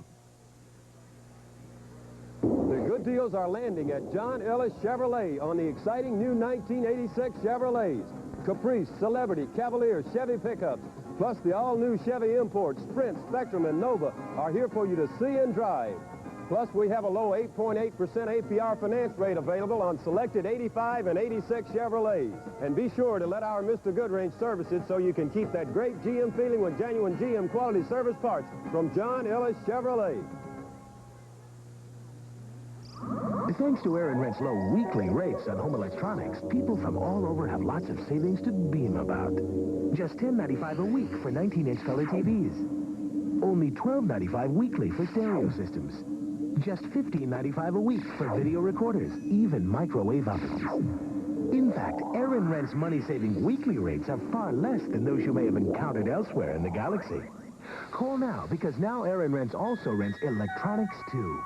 The good deals are landing at John Ellis Chevrolet on the exciting new 1986 Chevrolets. Caprice, Celebrity, Cavalier, Chevy pickups, plus the all-new Chevy Import, Sprint, Spectrum, and Nova are here for you to see and drive. Plus, we have a low 8.8% APR finance rate available on selected 85 and 86 Chevrolets. And be sure to let our Mr. Goodrange service it so you can keep that great GM feeling with genuine GM quality service parts from John Ellis Chevrolet. Thanks to Aaron Rent's low weekly rates on home electronics, people from all over have lots of savings to beam about. Just $10.95 a week for 19-inch color TVs. Only $12.95 weekly for stereo systems. Just $15.95 a week for video recorders, even microwave ovens. In fact, Aaron Rent's money-saving weekly rates are far less than those you may have encountered elsewhere in the galaxy. Call now, because now Aaron Rent's also rents electronics, too.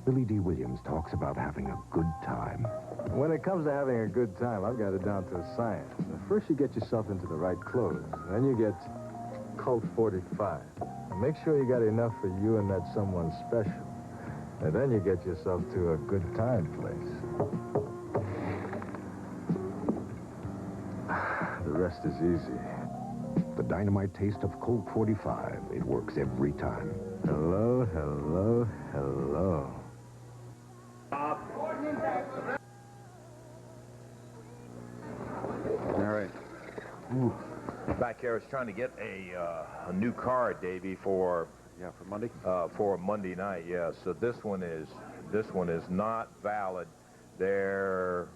Billy D. Williams talks about having a good time. When it comes to having a good time, I've got it down to a science. First, you get yourself into the right clothes. Then you get Colt 45. And make sure you got enough for you and that someone special. And then you get yourself to a good time place. The rest is easy. The dynamite taste of Colt 45. It works every time. Hello, hello, hello. All right. Ooh. Back here, I was trying to get a new card, Davey, for Monday. For Monday night. Yeah. So this one is not valid. There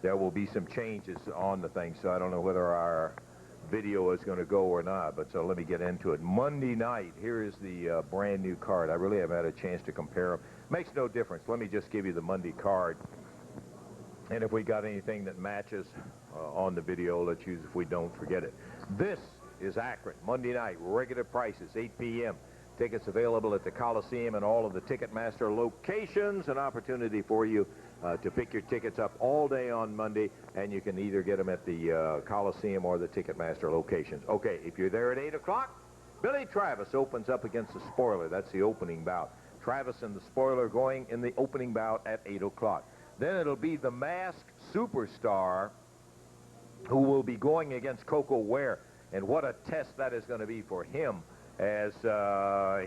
will be some changes on the thing. So I don't know whether our video is going to go or not. But so let me get into it. Monday night. Here is the brand new card. I really haven't had a chance to compare them. Makes no difference. Let me just give you the Monday card. And if we got anything that matches on the video, let's use it. If we don't, forget it. This is Akron, Monday night, regular prices, 8 p.m. Tickets available at the Coliseum and all of the Ticketmaster locations. An opportunity for you to pick your tickets up all day on Monday, and you can either get them at the Coliseum or the Ticketmaster locations. Okay, if you're there at 8 o'clock, Billy Travis opens up against the Spoiler. That's the opening bout. Travis and the Spoiler going in the opening bout at 8 o'clock. Then it'll be the Masked Superstar who will be going against Coco Ware. And what a test that is going to be for him, as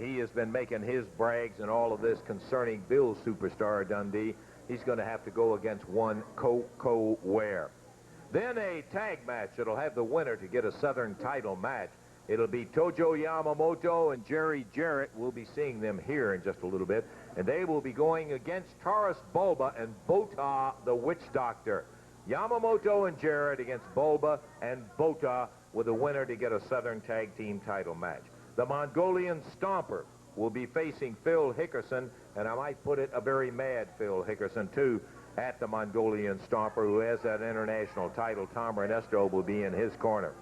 he has been making his brags and all of this concerning Bill Superstar Dundee. He's going to have to go against one Coco Ware. Then a tag match that'll have the winner to get a Southern title match. It'll be Tojo Yamamoto and Jerry Jarrett. We'll be seeing them here in just a little bit. And they will be going against Taurus Bulba and Bota the Witch Doctor. Yamamoto and Jarrett against Bulba and Bota, with a winner to get a Southern Tag Team title match. The Mongolian Stomper will be facing Phil Hickerson, and I might put it a very mad Phil Hickerson, too, at the Mongolian Stomper, who has that international title. Tom Ernesto will be in his corner.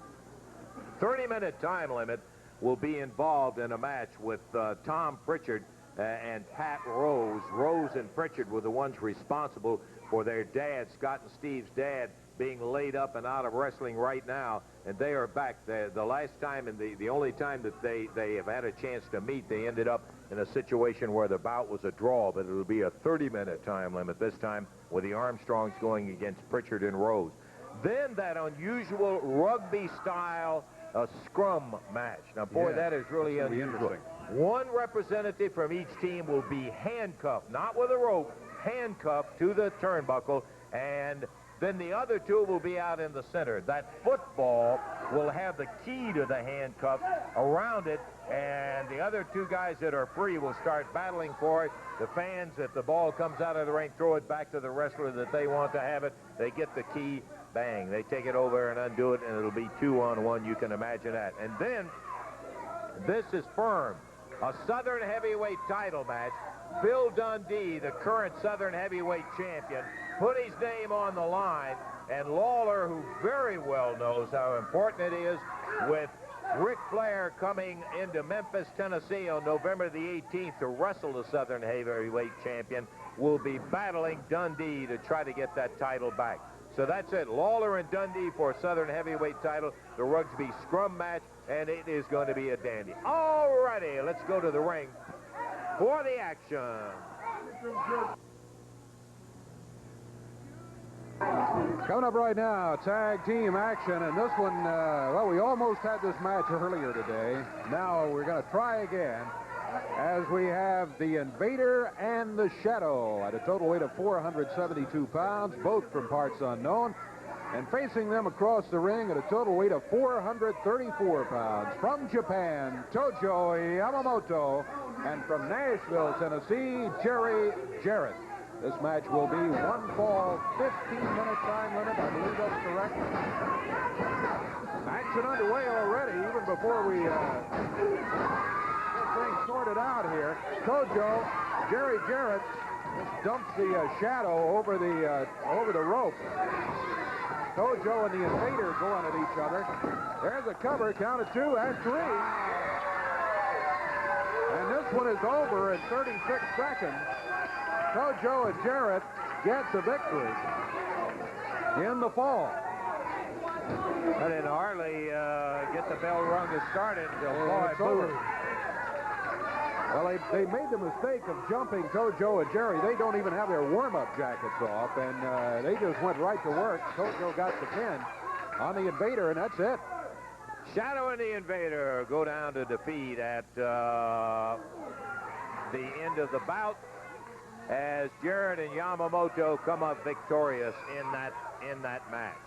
30-minute time limit will be involved in a match with Tom Pritchard and Pat Rose. Rose and Pritchard were the ones responsible for their dad, Scott and Steve's dad, being laid up and out of wrestling right now, and they are back. The last time and the only time that they have had a chance to meet, they ended up in a situation where the bout was a draw, but it'll be a 30-minute time limit this time, with the Armstrongs going against Pritchard and Rose. Then that unusual rugby-style scrum match. Now, boy, that is really unusual. One representative from each team will be handcuffed, not with a rope, handcuffed to the turnbuckle, and then the other two will be out in the center. That football will have the key to the handcuff around it, and the other two guys that are free will start battling for it. The fans, if the ball comes out of the ring, throw it back to the wrestler that they want to have it. They get the key, bang. They take it over and undo it, and it'll be 2-on-1. You can imagine that. And then this is firm. A Southern heavyweight title match. Bill Dundee, the current Southern heavyweight champion, put his name on the line, and Lawler, who very well knows how important it is, with Ric Flair coming into Memphis, Tennessee on November the 18th to wrestle the Southern heavyweight champion, will be battling Dundee to try to get that title back. So that's it. Lawler and Dundee for Southern heavyweight title. The Rugsby scrum match, and it is going to be a dandy. All righty, let's go to the ring for the action. Coming up right now, tag team action, and this one, well, we almost had this match earlier today. Now we're going to try again as we have the Invader and the Shadow at a total weight of 472 pounds, both from parts unknown, and facing them across the ring at a total weight of 434 pounds. From Japan, Tojo Yamamoto, and from Nashville, Tennessee, Jerry Jarrett. This match will be one fall, 15-minute time limit. I believe that's correct. Action underway already, even before we get things sorted out here. Tojo, Jerry Jarrett, just dumps the Shadow over the rope. Tojo and the Invader going at each other. There's a cover, count of 2 and 3. And this one is over in 36 seconds. Tojo and Jarrett get the victory in the fall. I didn't hardly get the bell rung to start it until Floyd moved. Well, they made the mistake of jumping Tojo and Jerry. They don't even have their warm-up jackets off, and they just went right to work. Tojo got the pin on the Invader, and that's it. Shadow and the Invader go down to defeat at the end of the bout, as Jarrett and Yamamoto come up victorious in that match.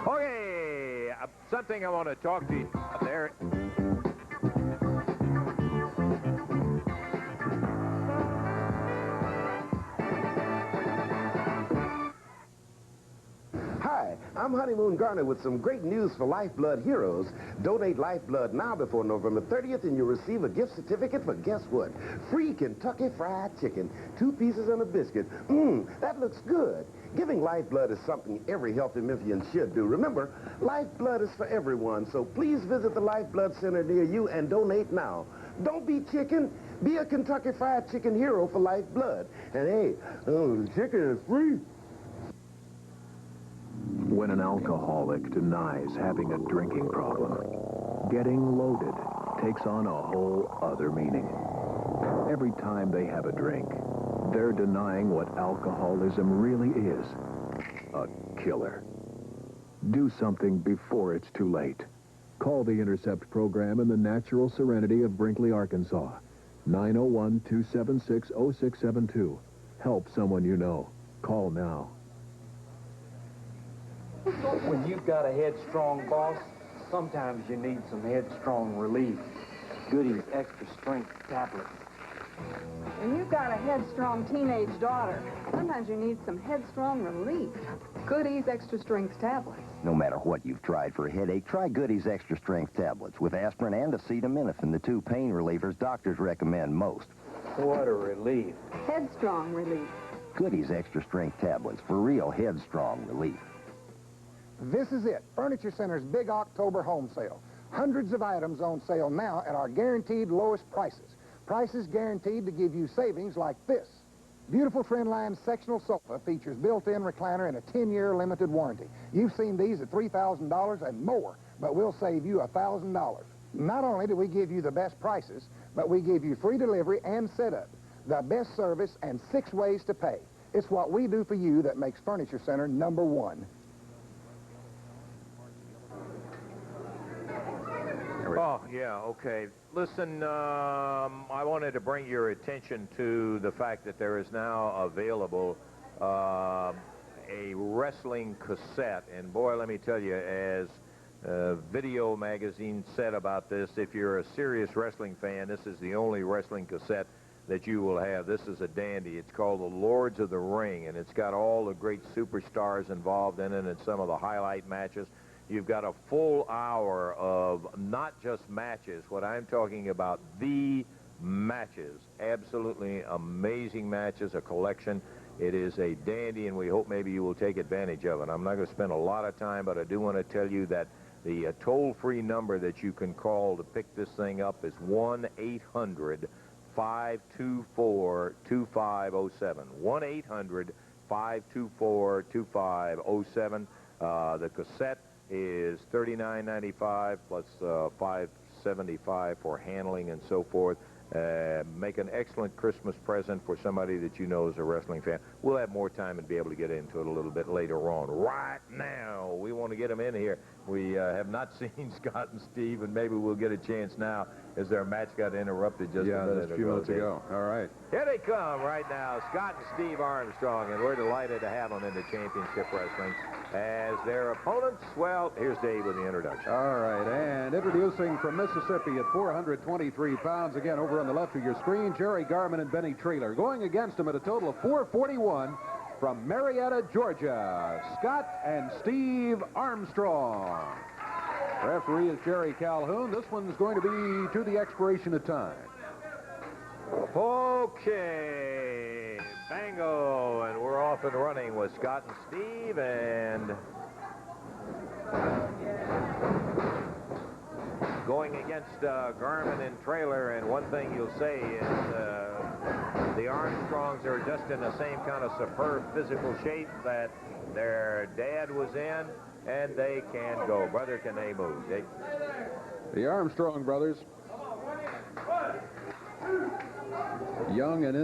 Okay, something I want to talk to you about there. Hi, I'm Honeymoon Garner with some great news for Lifeblood Heroes. Donate Lifeblood now before November 30th and you'll receive a gift certificate for, guess what? Free Kentucky Fried Chicken. 2 pieces and a biscuit. That looks good. Giving Lifeblood is something every healthy Memphian should do. Remember, Lifeblood is for everyone, so please visit the Lifeblood Center near you and donate now. Don't be chicken. Be a Kentucky Fried Chicken hero for Lifeblood. And hey, the chicken is free. When an alcoholic denies having a drinking problem, getting loaded takes on a whole other meaning. Every time they have a drink, they're denying what alcoholism really is, a killer. Do something before it's too late. Call the Intercept program in the natural serenity of Brinkley, Arkansas. 901-276-0672. Help someone you know. Call now. When you've got a headstrong boss, sometimes you need some headstrong relief. Goody's extra strength tablets. When you've got a headstrong teenage daughter, sometimes you need some headstrong relief. Goody's extra strength tablets. No matter what you've tried for a headache, try Goody's extra strength tablets with aspirin and acetaminophen, the 2 pain relievers doctors recommend most. What a relief. Headstrong relief. Goody's extra strength tablets for real headstrong relief. This is it, Furniture Center's big October home sale. Hundreds of items on sale now at our guaranteed lowest prices. Prices guaranteed to give you savings like this. Beautiful Trendline sectional sofa features built-in recliner and a 10-year limited warranty. You've seen these at $3,000 and more, but we'll save you $1,000. Not only do we give you the best prices, but we give you free delivery and setup, the best service, and 6 ways to pay. It's what we do for you that makes Furniture Center #1. Oh, yeah, okay. Listen, I wanted to bring your attention to the fact that there is now available a wrestling cassette. And boy, let me tell you, as Video Magazine said about this, if you're a serious wrestling fan, this is the only wrestling cassette that you will have. This is a dandy. It's called The Lords of the Ring, and it's got all the great superstars involved in it and some of the highlight matches. you've got a full hour of not just matches. What I'm talking about, the matches. Absolutely amazing matches, a collection. It is a dandy, and we hope maybe you will take advantage of it. I'm not going to spend a lot of time, but I do want to tell you that the toll-free number that you can call to pick this thing up is 1-800-524-2507. 1-800-524-2507. The cassette is $39.95 plus $5.75 for handling and so forth. Make an excellent Christmas present for somebody that you know is a wrestling fan. We'll have more time and be able to get into it a little bit later on. Right now, we want to get them in here. We have not seen Scott and Steve, and maybe we'll get a chance now as their match got interrupted just a few minutes ago. All right. Here they come right now, Scott and Steve Armstrong, and we're delighted to have them in the championship wrestling as their opponents. Well, here's Dave with the introduction. All right, and introducing from Mississippi at 423 pounds, again over on the left of your screen, Jerry Garman and Benny Traylor. Going against him at a total of 441 from Marietta, Georgia, Scott and Steve Armstrong. Referee is Jerry Calhoun. This one's going to be to the expiration of time. Okay, bango, and we're off and running with Scott and Steve, and going against Garman and Traylor, and one thing you'll say is the Armstrongs are just in the same kind of superb physical shape that their dad was in, and they can go. Brother, can they move? The Armstrong brothers, young and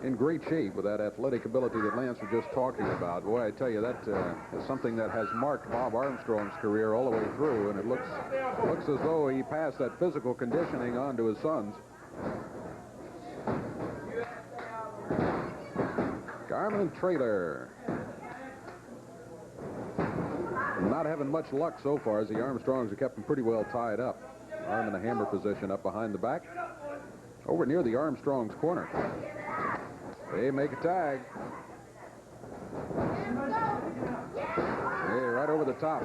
in great shape with that athletic ability that Lance was just talking about. Boy, I tell you, that is something that has marked Bob Armstrong's career all the way through, and it looks as though he passed that physical conditioning on to his sons. Garman and Traylor. Not having much luck so far, as the Armstrongs have kept them pretty well tied up. Arm in the hammer position up behind the back. Over near the Armstrongs' corner. They make a tag. Hey, right over the top.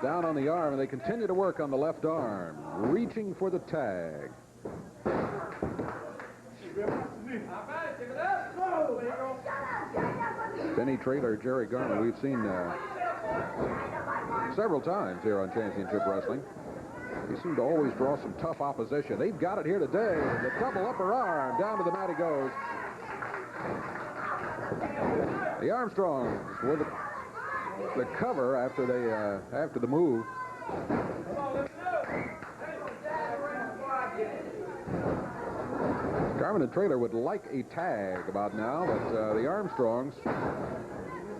Down on the arm, and they continue to work on the left arm. Reaching for the tag. Benny Traylor, Jerry Garman, we've seen several times here on Championship Wrestling. They seem to always draw some tough opposition. They've got it here today. The double upper arm. Down to the mat he goes. The Armstrongs with the cover after the move. Garman and Traylor would like a tag about now, but the Armstrongs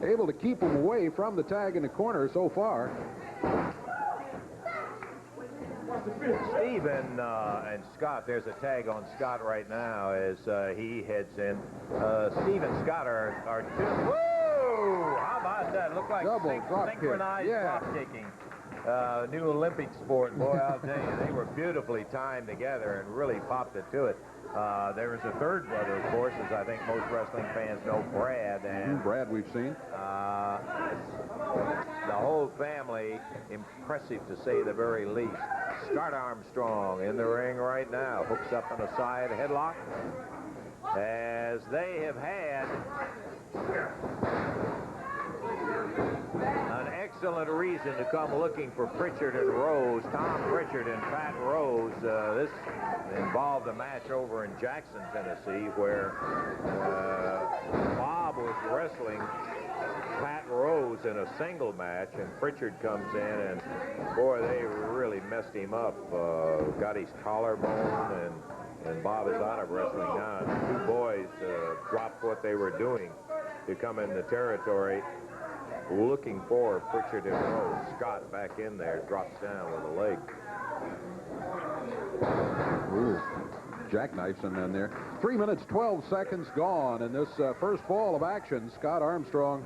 able to keep them away from the tag in the corner so far. Steve and Scott, there's a tag on Scott right now as he heads in. Steve and Scott are two. Whoa! How about that? Look like synchronized drop kicking. New Olympic sport. Boy, I'll tell you, they were beautifully timed together and really popped it to it. There is a third brother, of course, as I think most wrestling fans know, Brad. And Brad we've seen. The whole family, impressive to say the very least. Scott Armstrong in the ring right now. Hooks up in a side headlock. As they have had an excellent reason to come looking for Pritchard and Rose. Tom Pritchard and Pat Rose. This involved a match over in Jackson, Tennessee, where Bob was wrestling Pat Rose in a single match, and Pritchard comes in, and boy, they really messed him up. Got his collarbone, and Bob is out of wrestling now. The two boys dropped what they were doing to come in the territory looking for Pritchard and Rose. Scott back in there, drops down with a leg. Ooh, jackknifes him in there. 3 minutes, 12 seconds gone in this first fall of action. Scott Armstrong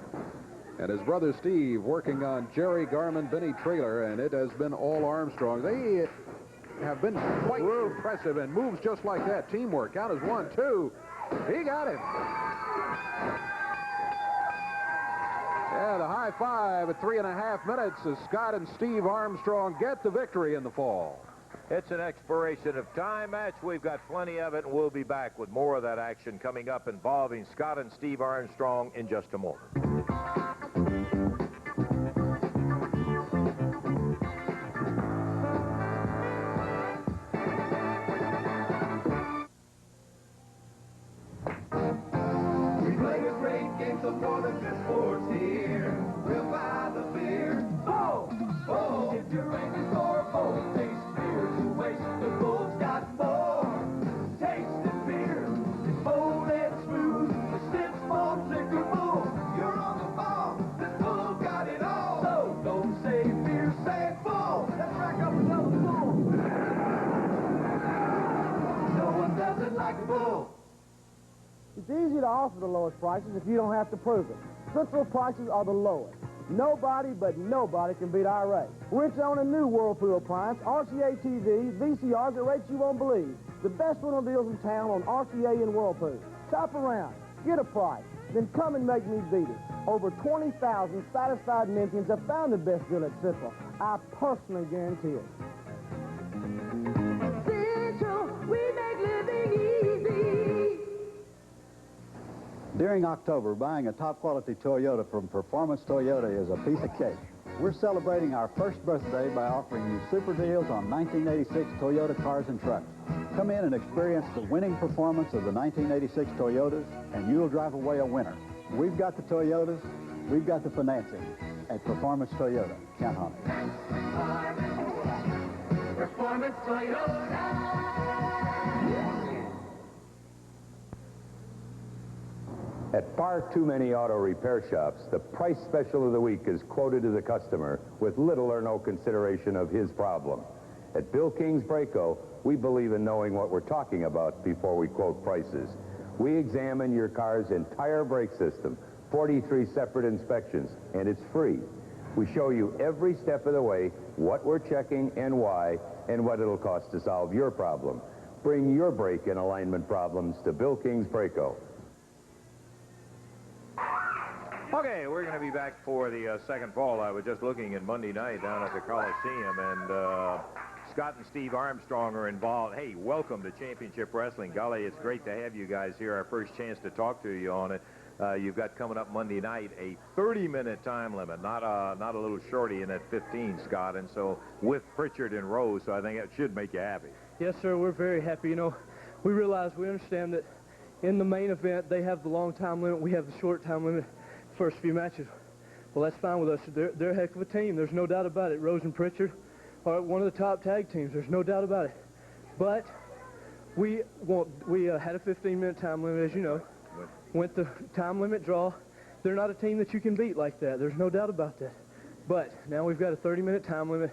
and his brother Steve working on Jerry Garman, Benny Traylor, and it has been all Armstrong. They have been quite impressive, and moves just like that. Teamwork. Count as 1, 2. He got him. And a high five at 3.5 minutes as Scott and Steve Armstrong get the victory in the fall. It's an expiration of time match. We've got plenty of it, and we'll be back with more of that action coming up involving Scott and Steve Armstrong in just a moment. We play a great game, so for the good sports here, we'll buy the beer. Bull! Bull! If you're aiming for a Bull taste beer, you waste. The Bull's got more taste than beer. It's bold and smooth. The stiff malt liquor Bull. You're on the ball. This Bull got it all. So don't say beer, say Bull. Let's rack up another Bull. No one does it like a Bull. It's easy to offer the lowest prices if you don't have to prove it. Central prices are the lowest. Nobody but nobody can beat our rate. We're on a new Whirlpool appliance, RCA TV, VCRs at rates you won't believe. The best rental deals in town on RCA and Whirlpool. Shop around, get a price, then come and make me beat it. Over 20,000 satisfied Memphians have found the best deal at Central. I personally guarantee it. Central, we make living easy. During October, buying a top-quality Toyota from Performance Toyota is a piece of cake. We're celebrating our first birthday by offering you super deals on 1986 Toyota cars and trucks. Come in and experience the winning performance of the 1986 Toyotas, and you'll drive away a winner. We've got the Toyotas, we've got the financing. At Performance Toyota, count on it. Performance Toyota. At far too many auto repair shops, the price special of the week is quoted to the customer with little or no consideration of his problem. At Bill King's Braco, we believe in knowing what we're talking about before we quote prices. We examine your car's entire brake system, 43 separate inspections, and it's free. We show you every step of the way what we're checking and why, and what it'll cost to solve your problem. Bring your brake and alignment problems to Bill King's Braco. Okay, we're going to be back for the second fall. I was just looking at Monday night down at the Coliseum, and Scott and Steve Armstrong are involved. Hey, welcome to Championship Wrestling. Golly, it's great to have you guys here. Our first chance to talk to you on it. You've got coming up Monday night a 30-minute time limit, not a little shorty in at 15, Scott. And so with Pritchard and Rose, so I think it should make you happy. Yes, sir. We're very happy. You know, we understand that in the main event, they have the long time limit. We have the short time limit. First few matches. Well, that's fine with us. They're a heck of a team. There's no doubt about it. Rose and Pritchard are one of the top tag teams. There's no doubt about it. But we had a 15-minute time limit, as you know. Went the time limit draw. They're not a team that you can beat like that. There's no doubt about that. But now we've got a 30-minute time limit.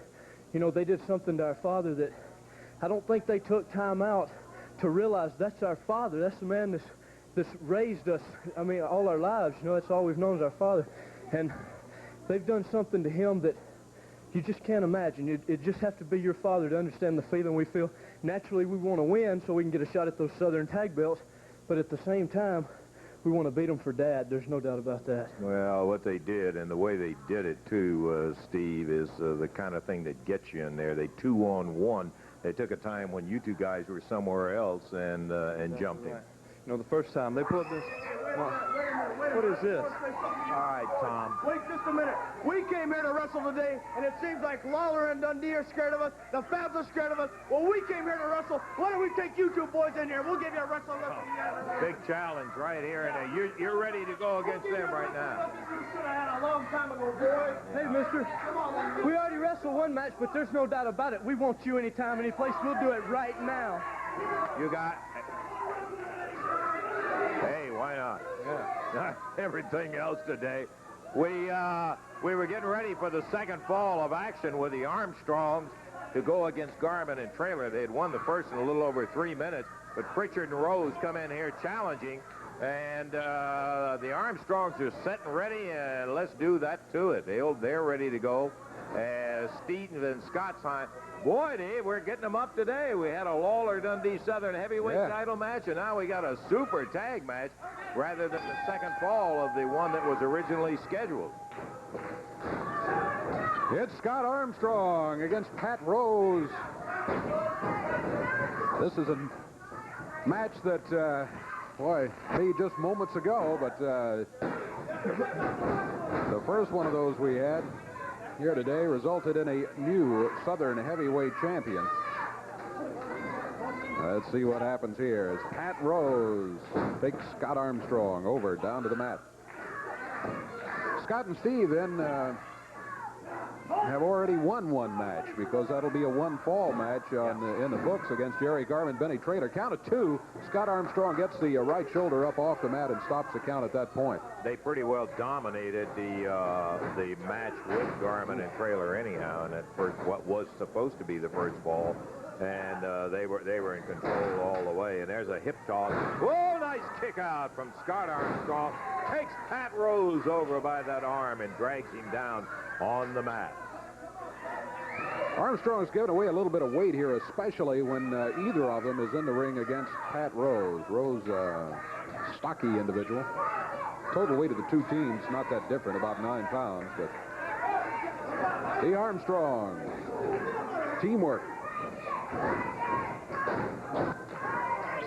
You know, they did something to our father that I don't think they took time out to realize that's our father. That's the man that's raised us, I mean, all our lives. You know, that's all we've known is our father. And they've done something to him that you just can't imagine. It just have to be your father to understand the feeling we feel. Naturally, we want to win so we can get a shot at those Southern tag belts, but at the same time, we want to beat them for Dad. There's no doubt about that. Well, what they did and the way they did it, too, Steve, is the kind of thing that gets you in there. They 2-on-1. They took a time when you two guys were somewhere else and jumped in. You know, the first time they put this. What is this? All right, Tom. Wait just a minute. We came here to wrestle today, and it seems like Lawler and Dundee are scared of us. The Fabs are scared of us. Well, we came here to wrestle. Why don't we take you two boys in here? We'll give you a wrestle. Big challenge right here, and you're ready to go against them right now. Should have had a long time ago, boys. Hey, mister, we already wrestled one match, but there's no doubt about it. We want you anytime, any place. We'll do it right now. You got... Hey, why not? Yeah. Everything else today. We were getting ready for the second fall of action with the Armstrongs to go against Garmin and Trailer. They had won the first in a little over 3 minutes, but Pritchard and Rose come in here challenging And the Armstrongs are set and ready, and let's do that to it. They're ready to go. Steve and Scott's high. Boy, Dave, we're getting them up today. We had a Lawler-Dundee Southern heavyweight title match, and now we got a super tag match rather than the second fall of the one that was originally scheduled. It's Scott Armstrong against Pat Rose. This is a match that, boy, made just moments ago, but the first one of those we had here today resulted in a new Southern heavyweight champion. Let's see what happens here as Pat Rose takes Scott Armstrong over down to the mat. Scott and Steve then have already won one match because that'll be a one-fall match in the books against Jerry Garvin, Benny Traylor. Count of two. Scott Armstrong gets the right shoulder up off the mat and stops the count at that point. They pretty well dominated the match with Garvin and Traylor anyhow, and what was supposed to be the first fall, and they were in control all the way. And there's a hip toss. Whoa, nice kick out from Scott Armstrong. Takes Pat Rose over by that arm and drags him down on the mat. Armstrong's given away a little bit of weight here, especially when either of them is in the ring against Pat Rose. Rose, stocky individual. Total weight of the two teams, not that different, about 9 pounds, but the Armstrong teamwork.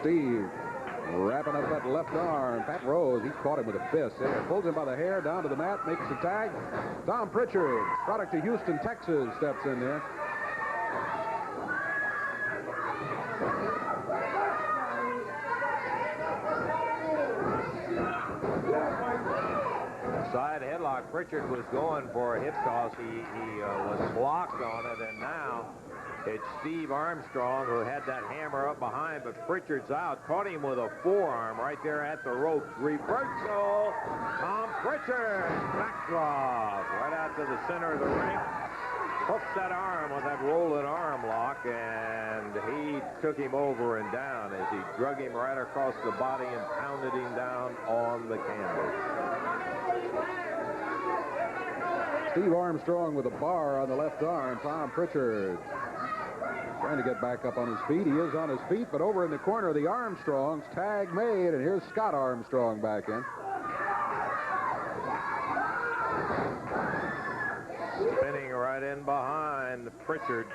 Steve wrapping up that left arm. Pat Rose, he caught him with a fist there. Pulls him by the hair down to the mat, makes the tag. Tom Pritchard, product of Houston, Texas, steps in there. Side headlock. Pritchard was going for a hip toss. He was blocked on it, and now it's Steve Armstrong who had that hammer up behind, but Pritchard's out. Caught him with a forearm right there at the ropes. Reversal. Tom Pritchard. Backdrop. Right out to the center of the ring. Hooks that arm with that rolling arm lock, and he took him over and down as he drug him right across the body and pounded him down on the canvas. Steve Armstrong with a bar on the left arm. Tom Pritchard trying to get back up on his feet. He is on his feet, but over in the corner of the Armstrongs, tag made, and here's Scott Armstrong back in. Spinning right in behind Pritchard,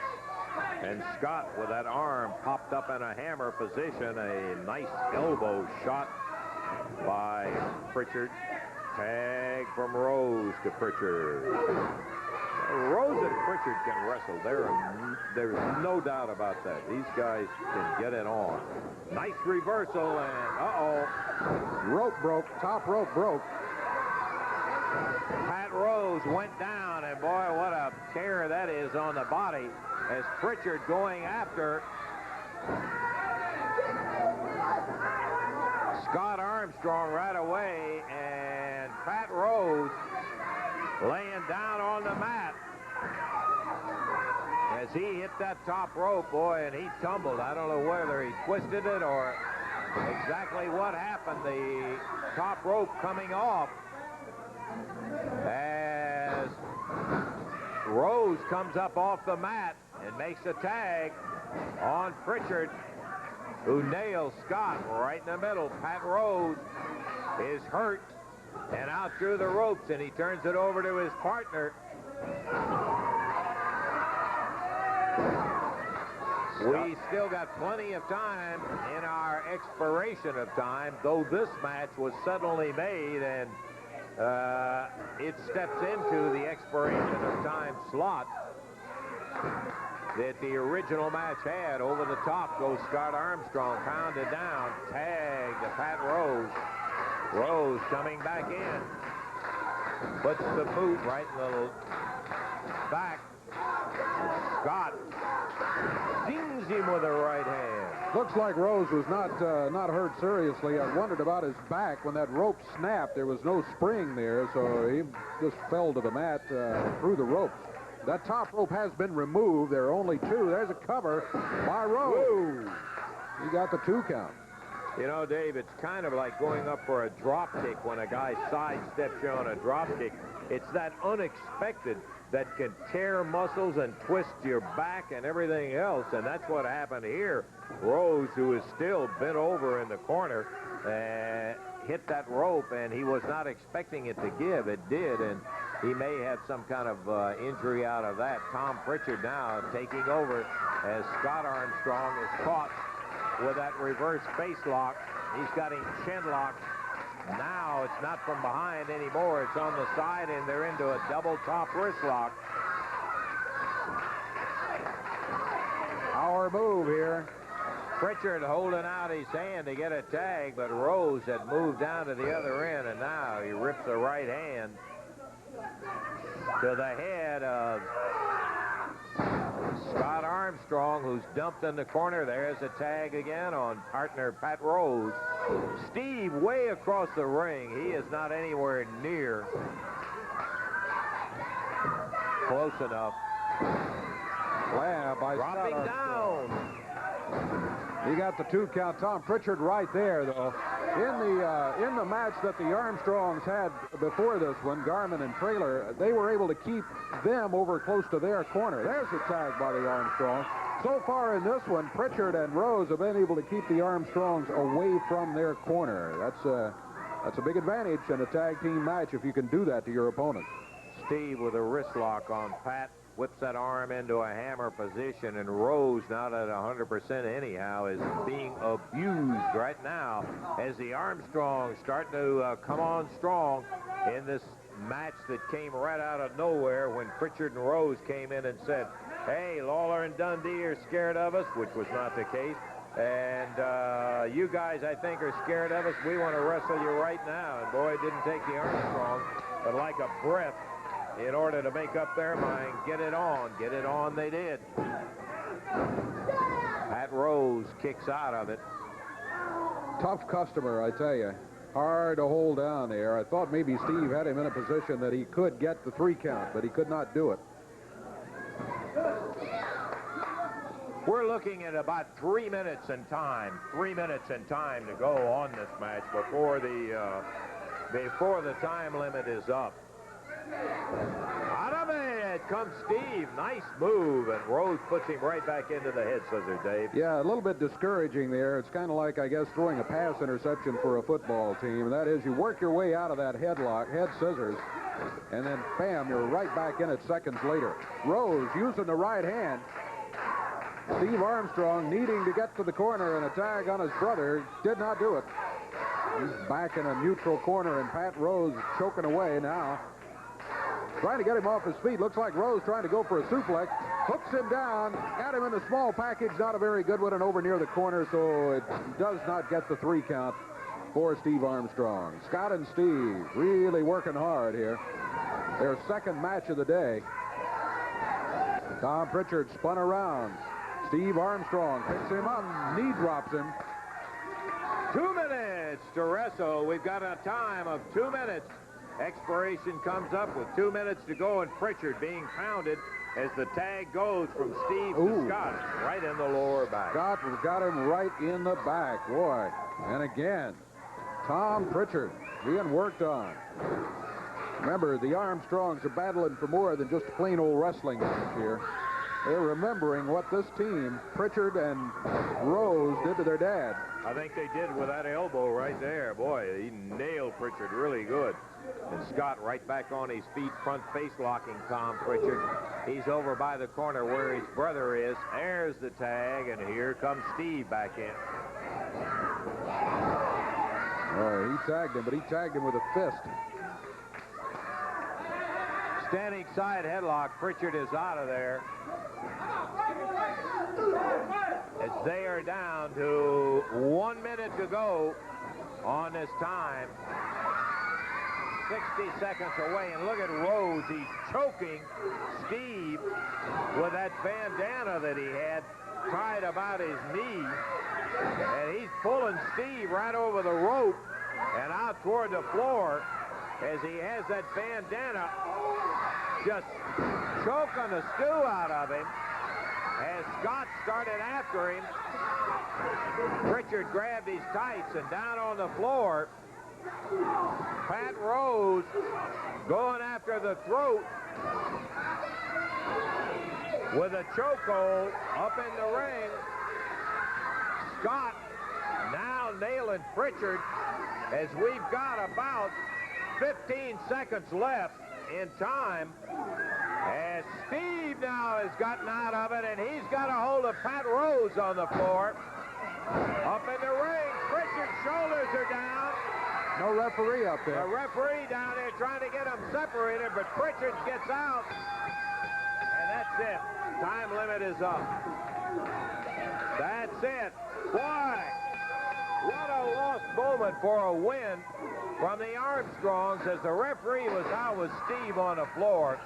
and Scott with that arm popped up in a hammer position. A nice elbow shot by Pritchard. Tag from Rose to Pritchard. Rose and Pritchard can wrestle. There's no doubt about that. These guys can get it on. Nice reversal, and uh-oh. Rope broke. Top rope broke. Pat Rose went down, and boy, what a tear that is on the body as Pritchard going after Scott Armstrong right away, and Pat Rose laying down on the mat as he hit that top rope, boy, and he tumbled. I don't know whether he twisted it or exactly what happened. The top rope coming off as Rose comes up off the mat and makes a tag on Pritchard, who nails Scott right in the middle. Pat Rose is hurt and out through the ropes, and he turns it over to his partner. We still got plenty of time in our expiration of time, though this match was suddenly made, and it steps into the expiration of time slot that the original match had. Over the top goes Scott Armstrong, pounded down, tag to Pat Rose. Rose coming back in, puts the boot right in the back. Scott dings him with a right hand. Looks like Rose was not hurt seriously. I wondered about his back. When that rope snapped, there was no spring there, so he just fell to the mat through the ropes. That top rope has been removed. There are only two. There's a cover by Rose. Whoa. He got the 2 count. You know, Dave, it's kind of like going up for a drop kick when a guy sidesteps you on a drop kick. It's that unexpected that can tear muscles and twist your back and everything else, and that's what happened here. Rose, who is still bent over in the corner, hit that rope, and he was not expecting it to give. It did, and he may have some kind of injury out of that. Tom Pritchard now taking over as Scott Armstrong is caught with that reverse face lock. He's got him chin locked. Now it's not from behind anymore. It's on the side, and they're into a double top wrist lock. Our move here. Pritchard holding out his hand to get a tag, but Rose had moved down to the other end, and now he rips the right hand to the head of Scott Armstrong, who's dumped in the corner. There's a tag again on partner Pat Rose. Steve way across the ring. He is not anywhere near close enough. Wow, by dropping Scott down. He got the 2 count. Tom Pritchard right there, though. In the match that the Armstrongs had before this one, Garmin and Traylor, they were able to keep them over close to their corner. There's a tag by the Armstrongs. So far in this one, Pritchard and Rose have been able to keep the Armstrongs away from their corner. That's a big advantage in a tag team match if you can do that to your opponent. Steve with a wrist lock on Pat. Whips that arm into a hammer position, and Rose, not at 100% anyhow, is being abused right now as the Armstrongs start to come on strong in this match that came right out of nowhere when Pritchard and Rose came in and said, hey, Lawler and Dundee are scared of us, which was not the case. And you guys, I think, are scared of us. We want to wrestle you right now. And boy, it didn't take the Armstrongs, but like a breath, in order to make up their mind, get it on they did. Pat Rose kicks out of it. Tough customer, I tell you. Hard to hold down there. I thought maybe Steve had him in a position that he could get the 3 count, but he could not do it. We're looking at about 3 minutes in time. 3 minutes in time to go on this match before the time limit is up. Out of it comes Steve. Nice move, and Rose puts him right back into the head scissors, Dave. Yeah, a little bit discouraging there. It's kind of like, I guess, throwing a pass interception for a football team. And that is, you work your way out of that headlock, head scissors, and then, bam, you're right back in it seconds later. Rose using the right hand. Steve Armstrong needing to get to the corner, and a tag on his brother did not do it. He's back in a neutral corner, and Pat Rose choking away now. Trying to get him off his feet. Looks like Rose trying to go for a suplex. Hooks him down. Got him in a small package. Not a very good one, and over near the corner, so it does not get the 3 count for Steve Armstrong. Scott and Steve really working hard here. Their second match of the day. Tom Pritchard spun around. Steve Armstrong picks him up. Knee drops him. 2 minutes to wrestle. We've got a time of 2 minutes. Expiration comes up with 2 minutes to go, and Pritchard being pounded as the tag goes from Steve to Scott, right in the lower back. Scott got him right in the back, boy. And again, Tom Pritchard being worked on. Remember, the Armstrongs are battling for more than just a plain old wrestling match here. They're remembering what this team, Pritchard and Rose, did to their dad. I think they did with that elbow right there. Boy, he nailed Pritchard really good. And Scott right back on his feet, front face locking Tom Pritchard. He's over by the corner where his brother is. There's the tag, and here comes Steve back in. Oh, he tagged him, but he tagged him with a fist. Standing side headlock. Pritchard is out of there. As they are down to 1 minute to go on this time. 60 seconds away, and look at Rose. He's choking Steve with that bandana that he had tied about his knee. And he's pulling Steve right over the rope and out toward the floor as he has that bandana just choking the stew out of him as Scott started after him. Pritchard grabbed his tights, and down on the floor, Pat Rose going after the throat with a chokehold up in the ring. Scott now nailing Pritchard as we've got about 15 seconds left in time. As Steve now has gotten out of it, and he's got a hold of Pat Rose on the floor. Up in the ring, Pritchard's shoulders are down. No referee up there. The referee down there trying to get them separated, but Pritchard gets out. And that's it. Time limit is up. That's it. Boy, what a lost moment for a win from the Armstrongs as the referee was out with Steve on the floor.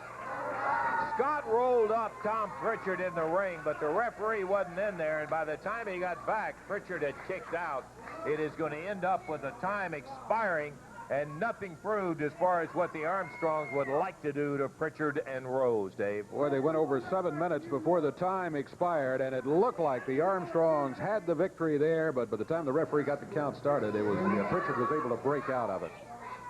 Scott rolled up Tom Pritchard in the ring, but the referee wasn't in there, and by the time he got back, Pritchard had kicked out. It is going to end up with the time expiring and nothing proved as far as what the Armstrongs would like to do to Pritchard and Rose, Dave. Boy, they went over 7 minutes before the time expired, and it looked like the Armstrongs had the victory there, but by the time the referee got the count started, it was Pritchard was able to break out of it.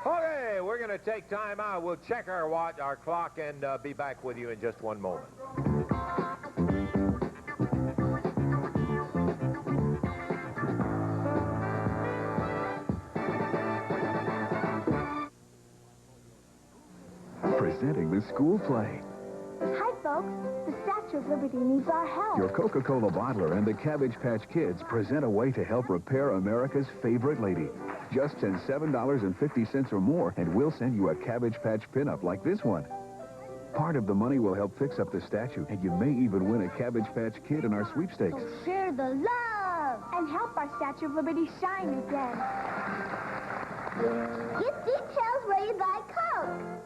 Okay, we're going to take time out. We'll check our watch, our clock, and be back with you in just one moment. Presenting the school play. Hi, folks. The Statue of Liberty needs our help. Your Coca-Cola bottler and the Cabbage Patch Kids present a way to help repair America's favorite lady. Just send $7.50 or more, and we'll send you a Cabbage Patch pinup like this one. Part of the money will help fix up the statue, and you may even win a Cabbage Patch Kid in our sweepstakes. So share the love and help our Statue of Liberty shine again. Get details where you buy Coke.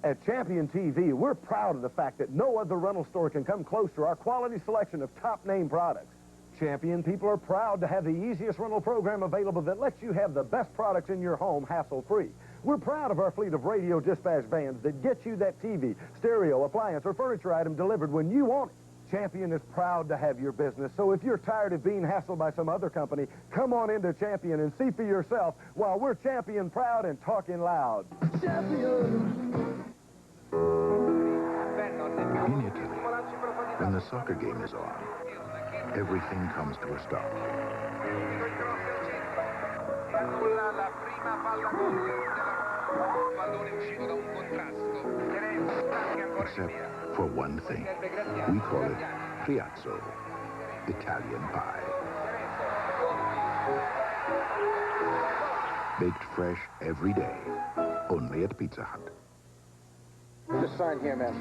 At Champion TV, we're proud of the fact that no other rental store can come close to our quality selection of top-name products. Champion people are proud to have the easiest rental program available that lets you have the best products in your home hassle-free. We're proud of our fleet of radio dispatch vans that get you that TV, stereo, appliance, or furniture item delivered when you want it. Champion is proud to have your business, so if you're tired of being hassled by some other company, come on into Champion and see for yourself while we're Champion proud and talking loud. Champion! In Italy, when the soccer game is on, everything comes to a stop. Except for one thing. We call it Piazzo, Italian pie. Baked fresh every day, only at Pizza Hut. Just sign here, ma'am.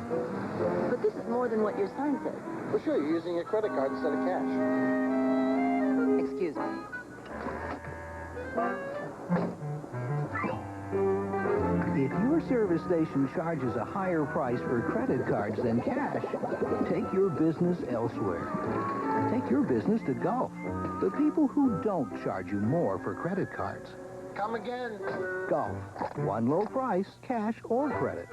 But this is more than what your sign says. Well, sure, you're using your credit card instead of cash. Excuse me. If your service station charges a higher price for credit cards than cash, take your business elsewhere. Take your business to Gulf, the people who don't charge you more for credit cards. Come again. Gulf, one low price, cash or credit.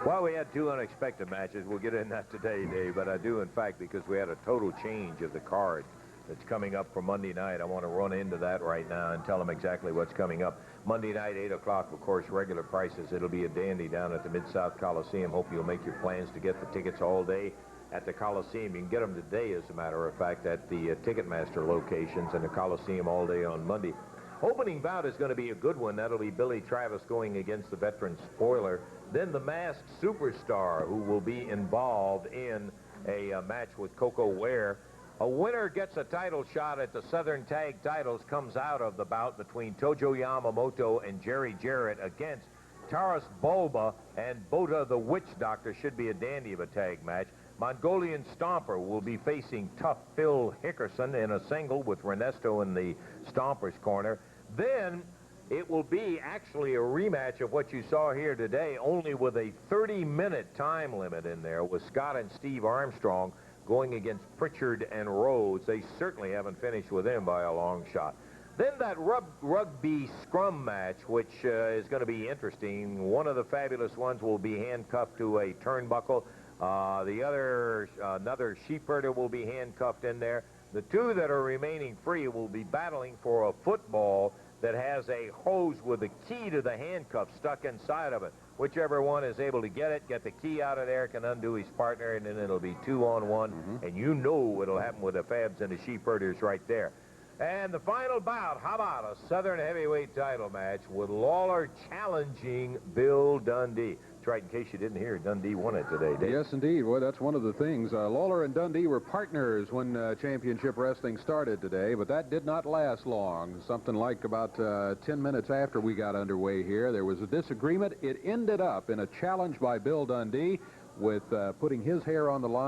Well, we had two unexpected matches. We'll get in that today, Dave, but I do, in fact, because we had a total change of the card that's coming up for Monday night. I want to run into that right now and tell them exactly what's coming up. Monday night, 8 o'clock, of course, regular prices. It'll be a dandy down at the Mid-South Coliseum. Hope you'll make your plans to get the tickets all day at the Coliseum. You can get them today, as a matter of fact, at the Ticketmaster locations and the Coliseum all day on Monday. Opening bout is going to be a good one. That'll be Billy Travis going against the veteran Spoiler. Then the Masked Superstar, who will be involved in a match with Coco Ware. A winner gets a title shot at the Southern Tag Titles, comes out of the bout between Tojo Yamamoto and Jerry Jarrett against Taurus Bulba and Bota the Witch Doctor. Should be a dandy of a tag match. Mongolian Stomper will be facing Tough Phil Hickerson in a single with Ernesto in the Stomper's corner. Then it will be actually a rematch of what you saw here today, only with a 30-minute time limit in there, with Scott and Steve Armstrong going against Pritchard and Rhodes. They certainly haven't finished with him by a long shot. Then that rugby scrum match, which is going to be interesting. One of the fabulous ones will be handcuffed to a turnbuckle. Another sheep herder will be handcuffed in there. The two that are remaining free will be battling for a football that has a hose with a key to the handcuff stuck inside of it. Whichever one is able to get the key out of there, can undo his partner, and then it'll be 2-on-1. And you know what'll happen with the Fabs and the sheep herders right there. And the final bout, how about a Southern heavyweight title match with Lawler challenging Bill Dundee? That's right, in case you didn't hear, Dundee won it today, Dave. Yes, indeed. Well, that's one of the things. Lawler and Dundee were partners when championship wrestling started today, but that did not last long. Something like about 10 minutes after we got underway here, there was a disagreement. It ended up in a challenge by Bill Dundee with putting his hair on the line.